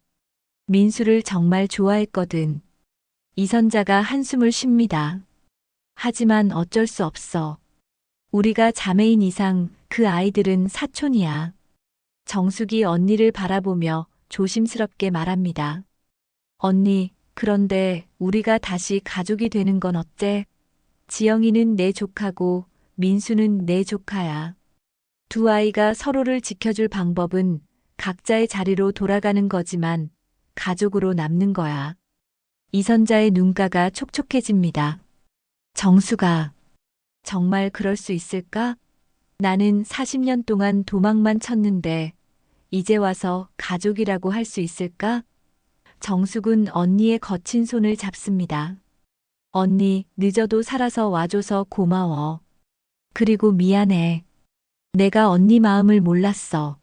민수를 정말 좋아했거든. 이선자가 한숨을 쉽니다. 하지만 어쩔 수 없어. 우리가 자매인 이상 그 아이들은 사촌이야. 정숙이 언니를 바라보며 조심스럽게 말합니다. 언니, 그런데 우리가 다시 가족이 되는 건 어때? 지영이는 내 조카고 민수는 내 조카야. 두 아이가 서로를 지켜줄 방법은 각자의 자리로 돌아가는 거지만 가족으로 남는 거야. 이선자의 눈가가 촉촉해집니다. 정수가 정말 그럴 수 있을까? 나는 40년 동안 도망만 쳤는데 이제 와서 가족이라고 할 수 있을까? 정숙은 언니의 거친 손을 잡습니다. 언니, 늦어도 살아서 와줘서 고마워. 그리고 미안해. 내가 언니 마음을 몰랐어.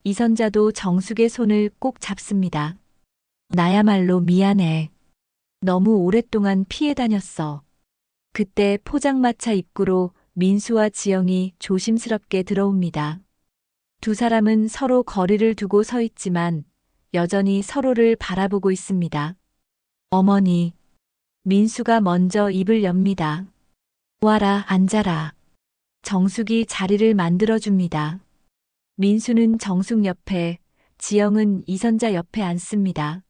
이선자도 정숙의 손을 꼭 잡습니다. 나야말로 미안해. 너무 오랫동안 피해 다녔어. 그때 포장마차 입구로 민수와 지영이 조심스럽게 들어옵니다. 두 사람은 서로 거리를 두고 서 있지만 여전히 서로를 바라보고 있습니다. 어머니, 민수가 먼저 입을 엽니다. 와라, 앉아라. 정숙이 자리를 만들어줍니다. 민수는 정숙 옆에, 지영은 이선자 옆에 앉습니다.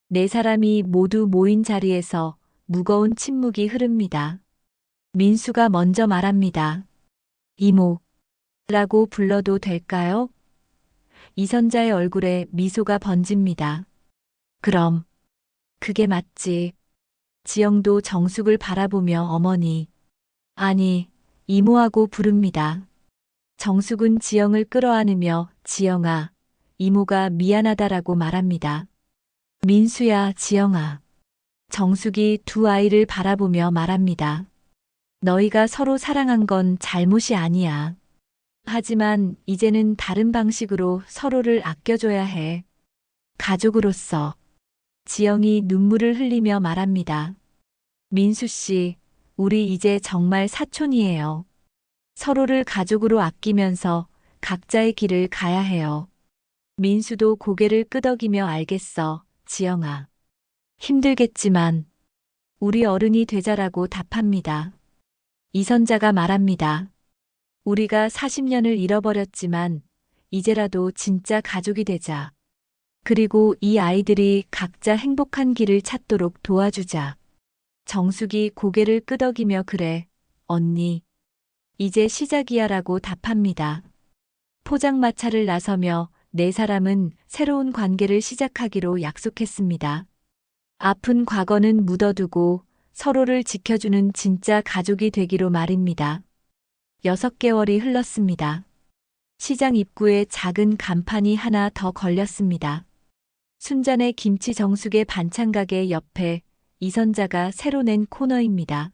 네 사람이 모두 모인 자리에서 무거운 침묵이 흐릅니다. 민수가 먼저 말합니다. 이모, 라고 불러도 될까요? 이선자의 얼굴에 미소가 번집니다. 그럼, 그게 맞지. 지영도 정숙을 바라보며 어머니, 아니, 이모하고 부릅니다. 정숙은 지영을 끌어안으며 지영아, 이모가 미안하다라고 말합니다. 민수야, 지영아. 정숙이 두 아이를 바라보며 말합니다. 너희가 서로 사랑한 건 잘못이 아니야. 하지만 이제는 다른 방식으로 서로를 아껴줘야 해. 가족으로서. 지영이 눈물을 흘리며 말합니다. 민수 씨, 우리 이제 정말 사촌이에요. 서로를 가족으로 아끼면서 각자의 길을 가야 해요. 민수도 고개를 끄덕이며 알겠어, 지영아. 힘들겠지만 우리 어른이 되자라고 답합니다. 이선자가 말합니다. 우리가 40년을 잃어버렸지만 이제라도 진짜 가족이 되자. 그리고 이 아이들이 각자 행복한 길을 찾도록 도와주자. 정숙이 고개를 끄덕이며 그래, 언니. 이제 시작이야 라고 답합니다. 포장마차를 나서며 네 사람은 새로운 관계를 시작하기로 약속했습니다. 아픈 과거는 묻어두고 서로를 지켜주는 진짜 가족이 되기로 말입니다. 6개월이 흘렀습니다. 시장 입구에 작은 간판이 하나 더 걸렸습니다. 순잔의 김치 정수개 반찬 가게 옆에 이선자가 새로 낸 코너입니다.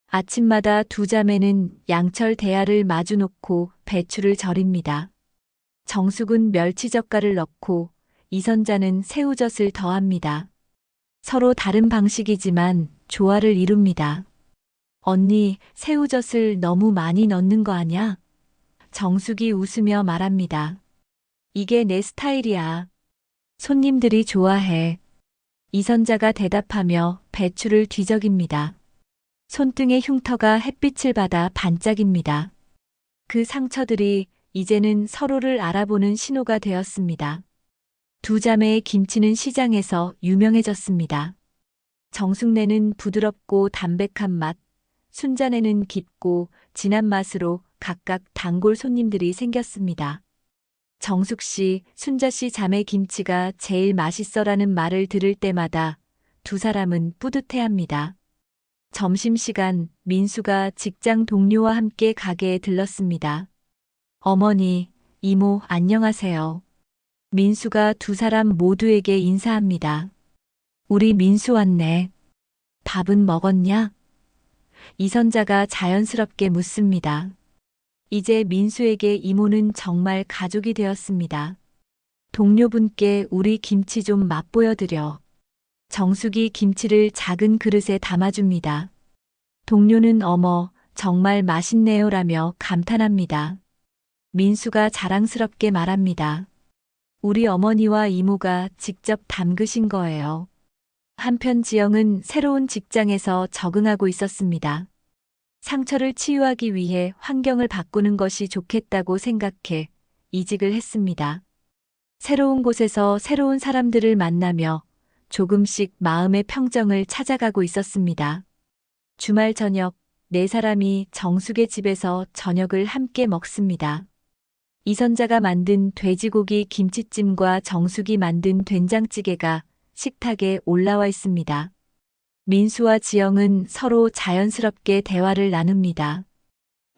아침마다 두 자매는 양철 대야를 마주 놓고 배추를 절입니다. 정숙은 멸치젓갈을 넣고 이선자는 새우젓을 더합니다. 서로 다른 방식이지만 조화를 이룹니다. 언니, 새우젓을 너무 많이 넣는 거 아냐? 정숙이 웃으며 말합니다. 이게 내 스타일이야. 손님들이 좋아해. 이선자가 대답하며 배추를 뒤적입니다. 손등의 흉터가 햇빛을 받아 반짝입니다. 그 상처들이 이제는 서로를 알아보는 신호가 되었습니다. 두 자매의 김치는 시장에서 유명해졌습니다. 정숙네는 부드럽고 담백한 맛, 순자네는 깊고 진한 맛으로 각각 단골 손님들이 생겼습니다. 정숙 씨, 순자 씨 자매 김치가 제일 맛있어라는 말을 들을 때마다 두 사람은 뿌듯해합니다. 점심시간 민수가 직장 동료와 함께 가게에 들렀습니다. 어머니, 이모, 안녕하세요. 민수가 두 사람 모두에게 인사합니다. 우리 민수 왔네. 밥은 먹었냐? 이선자가 자연스럽게 묻습니다. 이제 민수에게 이모는 정말 가족이 되었습니다. 동료분께 우리 김치 좀 맛보여드려. 정숙이 김치를 작은 그릇에 담아줍니다. 동료는 어머, 정말 맛있네요라며 감탄합니다. 민수가 자랑스럽게 말합니다. 우리 어머니와 이모가 직접 담그신 거예요. 한편 지영은 새로운 직장에서 적응하고 있었습니다. 상처를 치유하기 위해 환경을 바꾸는 것이 좋겠다고 생각해 이직을 했습니다. 새로운 곳에서 새로운 사람들을 만나며 조금씩 마음의 평정을 찾아가고 있었습니다. 주말 저녁, 네 사람이 정숙의 집에서 저녁을 함께 먹습니다. 이선자가 만든 돼지고기 김치찜과 정숙이 만든 된장찌개가 식탁에 올라와 있습니다. 민수와 지영은 서로 자연스럽게 대화를 나눕니다.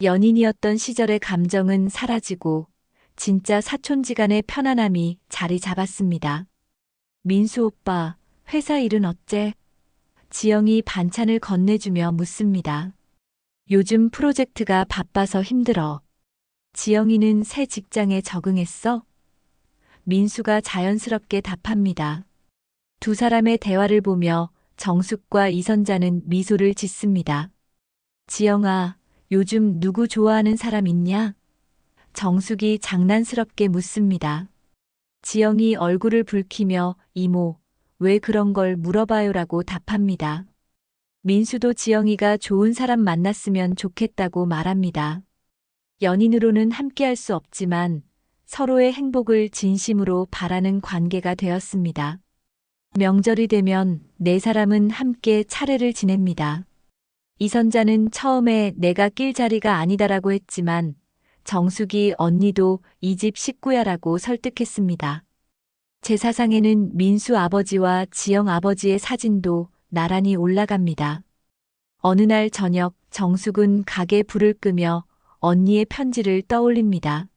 연인이었던 시절의 감정은 사라지고 진짜 사촌지간의 편안함이 자리 잡았습니다. 민수 오빠, 회사 일은 어째? 지영이 반찬을 건네주며 묻습니다. 요즘 프로젝트가 바빠서 힘들어. 지영이는 새 직장에 적응했어? 민수가 자연스럽게 답합니다. 두 사람의 대화를 보며 정숙과 이선자는 미소를 짓습니다. 지영아, 요즘 누구 좋아하는 사람 있냐? 정숙이 장난스럽게 묻습니다. 지영이 얼굴을 붉히며 이모, 왜 그런 걸 물어봐요라고 답합니다. 민수도 지영이가 좋은 사람 만났으면 좋겠다고 말합니다. 연인으로는 함께할 수 없지만 서로의 행복을 진심으로 바라는 관계가 되었습니다. 명절이 되면 네 사람은 함께 차례를 지냅니다. 이선자는 처음에 내가 낄 자리가 아니다라고 했지만 정숙이 언니도 이 집 식구야라고 설득했습니다. 제사상에는 민수 아버지와 지영 아버지의 사진도 나란히 올라갑니다. 어느 날 저녁 정숙은 가게 불을 끄며 언니의 편지를 떠올립니다.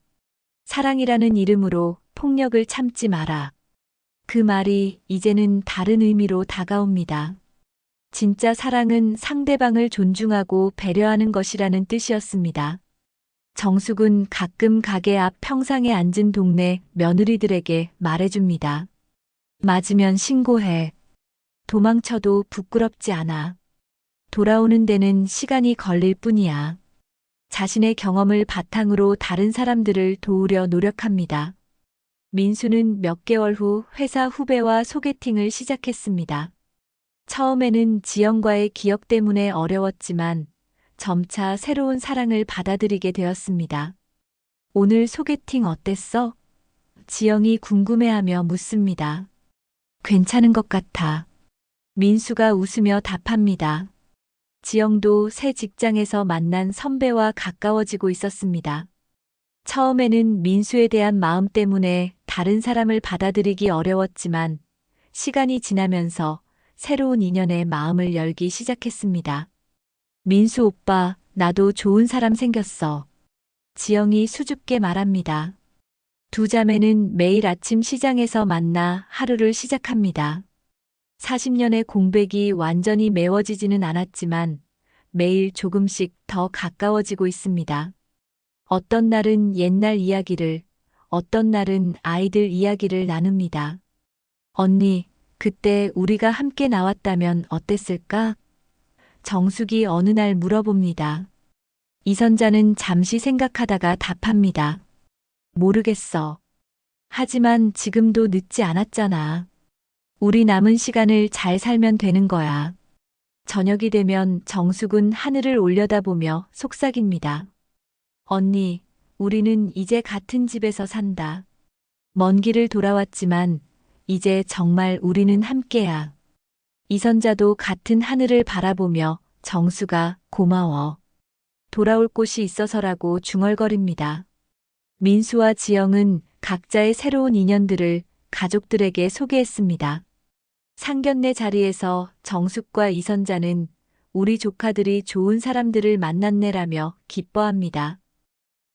사랑이라는 이름으로 폭력을 참지 마라. 그 말이 이제는 다른 의미로 다가옵니다. 진짜 사랑은 상대방을 존중하고 배려하는 것이라는 뜻이었습니다. 정숙은 가끔 가게 앞 평상에 앉은 동네 며느리들에게 말해줍니다. 맞으면 신고해. 도망쳐도 부끄럽지 않아. 돌아오는 데는 시간이 걸릴 뿐이야. 자신의 경험을 바탕으로 다른 사람들을 도우려 노력합니다. 민수는 몇 개월 후 회사 후배와 소개팅을 시작했습니다. 처음에는 지영과의 기억 때문에 어려웠지만 점차 새로운 사랑을 받아들이게 되었습니다. 오늘 소개팅 어땠어? 지영이 궁금해하며 묻습니다. 괜찮은 것 같아. 민수가 웃으며 답합니다. 지영도 새 직장에서 만난 선배와 가까워지고 있었습니다. 처음에는 민수에 대한 마음 때문에 다른 사람을 받아들이기 어려웠지만 시간이 지나면서 새로운 인연에 마음을 열기 시작했습니다. 민수 오빠, 나도 좋은 사람 생겼어. 지영이 수줍게 말합니다. 두 자매는 매일 아침 시장에서 만나 하루를 시작합니다. 40년의 공백이 완전히 메워지지는 않았지만 매일 조금씩 더 가까워지고 있습니다. 어떤 날은 옛날 이야기를, 어떤 날은 아이들 이야기를 나눕니다. 언니, 그때 우리가 함께 나왔다면 어땠을까? 정숙이 어느 날 물어봅니다. 이선자는 잠시 생각하다가 답합니다. 모르겠어. 하지만 지금도 늦지 않았잖아. 우리 남은 시간을 잘 살면 되는 거야. 저녁이 되면 정숙은 하늘을 올려다보며 속삭입니다. 언니, 우리는 이제 같은 집에서 산다. 먼 길을 돌아왔지만 이제 정말 우리는 함께야. 이선자도 같은 하늘을 바라보며 정수가 고마워. 돌아올 곳이 있어서라고 중얼거립니다. 민수와 지영은 각자의 새로운 인연들을 가족들에게 소개했습니다. 상견례 자리에서 정숙과 이선자는 우리 조카들이 좋은 사람들을 만났네라며 기뻐합니다.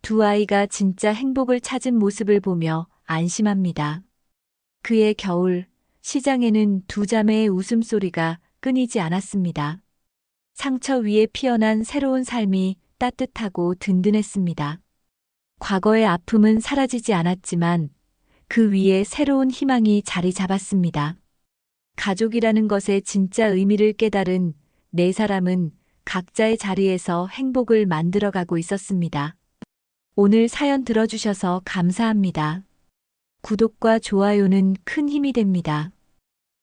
두 아이가 진짜 행복을 찾은 모습을 보며 안심합니다. 그해 겨울, 시장에는 두 자매의 웃음소리가 끊이지 않았습니다. 상처 위에 피어난 새로운 삶이 따뜻하고 든든했습니다. 과거의 아픔은 사라지지 않았지만 그 위에 새로운 희망이 자리 잡았습니다. 가족이라는 것의 진짜 의미를 깨달은 네 사람은 각자의 자리에서 행복을 만들어가고 있었습니다. 오늘 사연 들어주셔서 감사합니다. 구독과 좋아요는 큰 힘이 됩니다.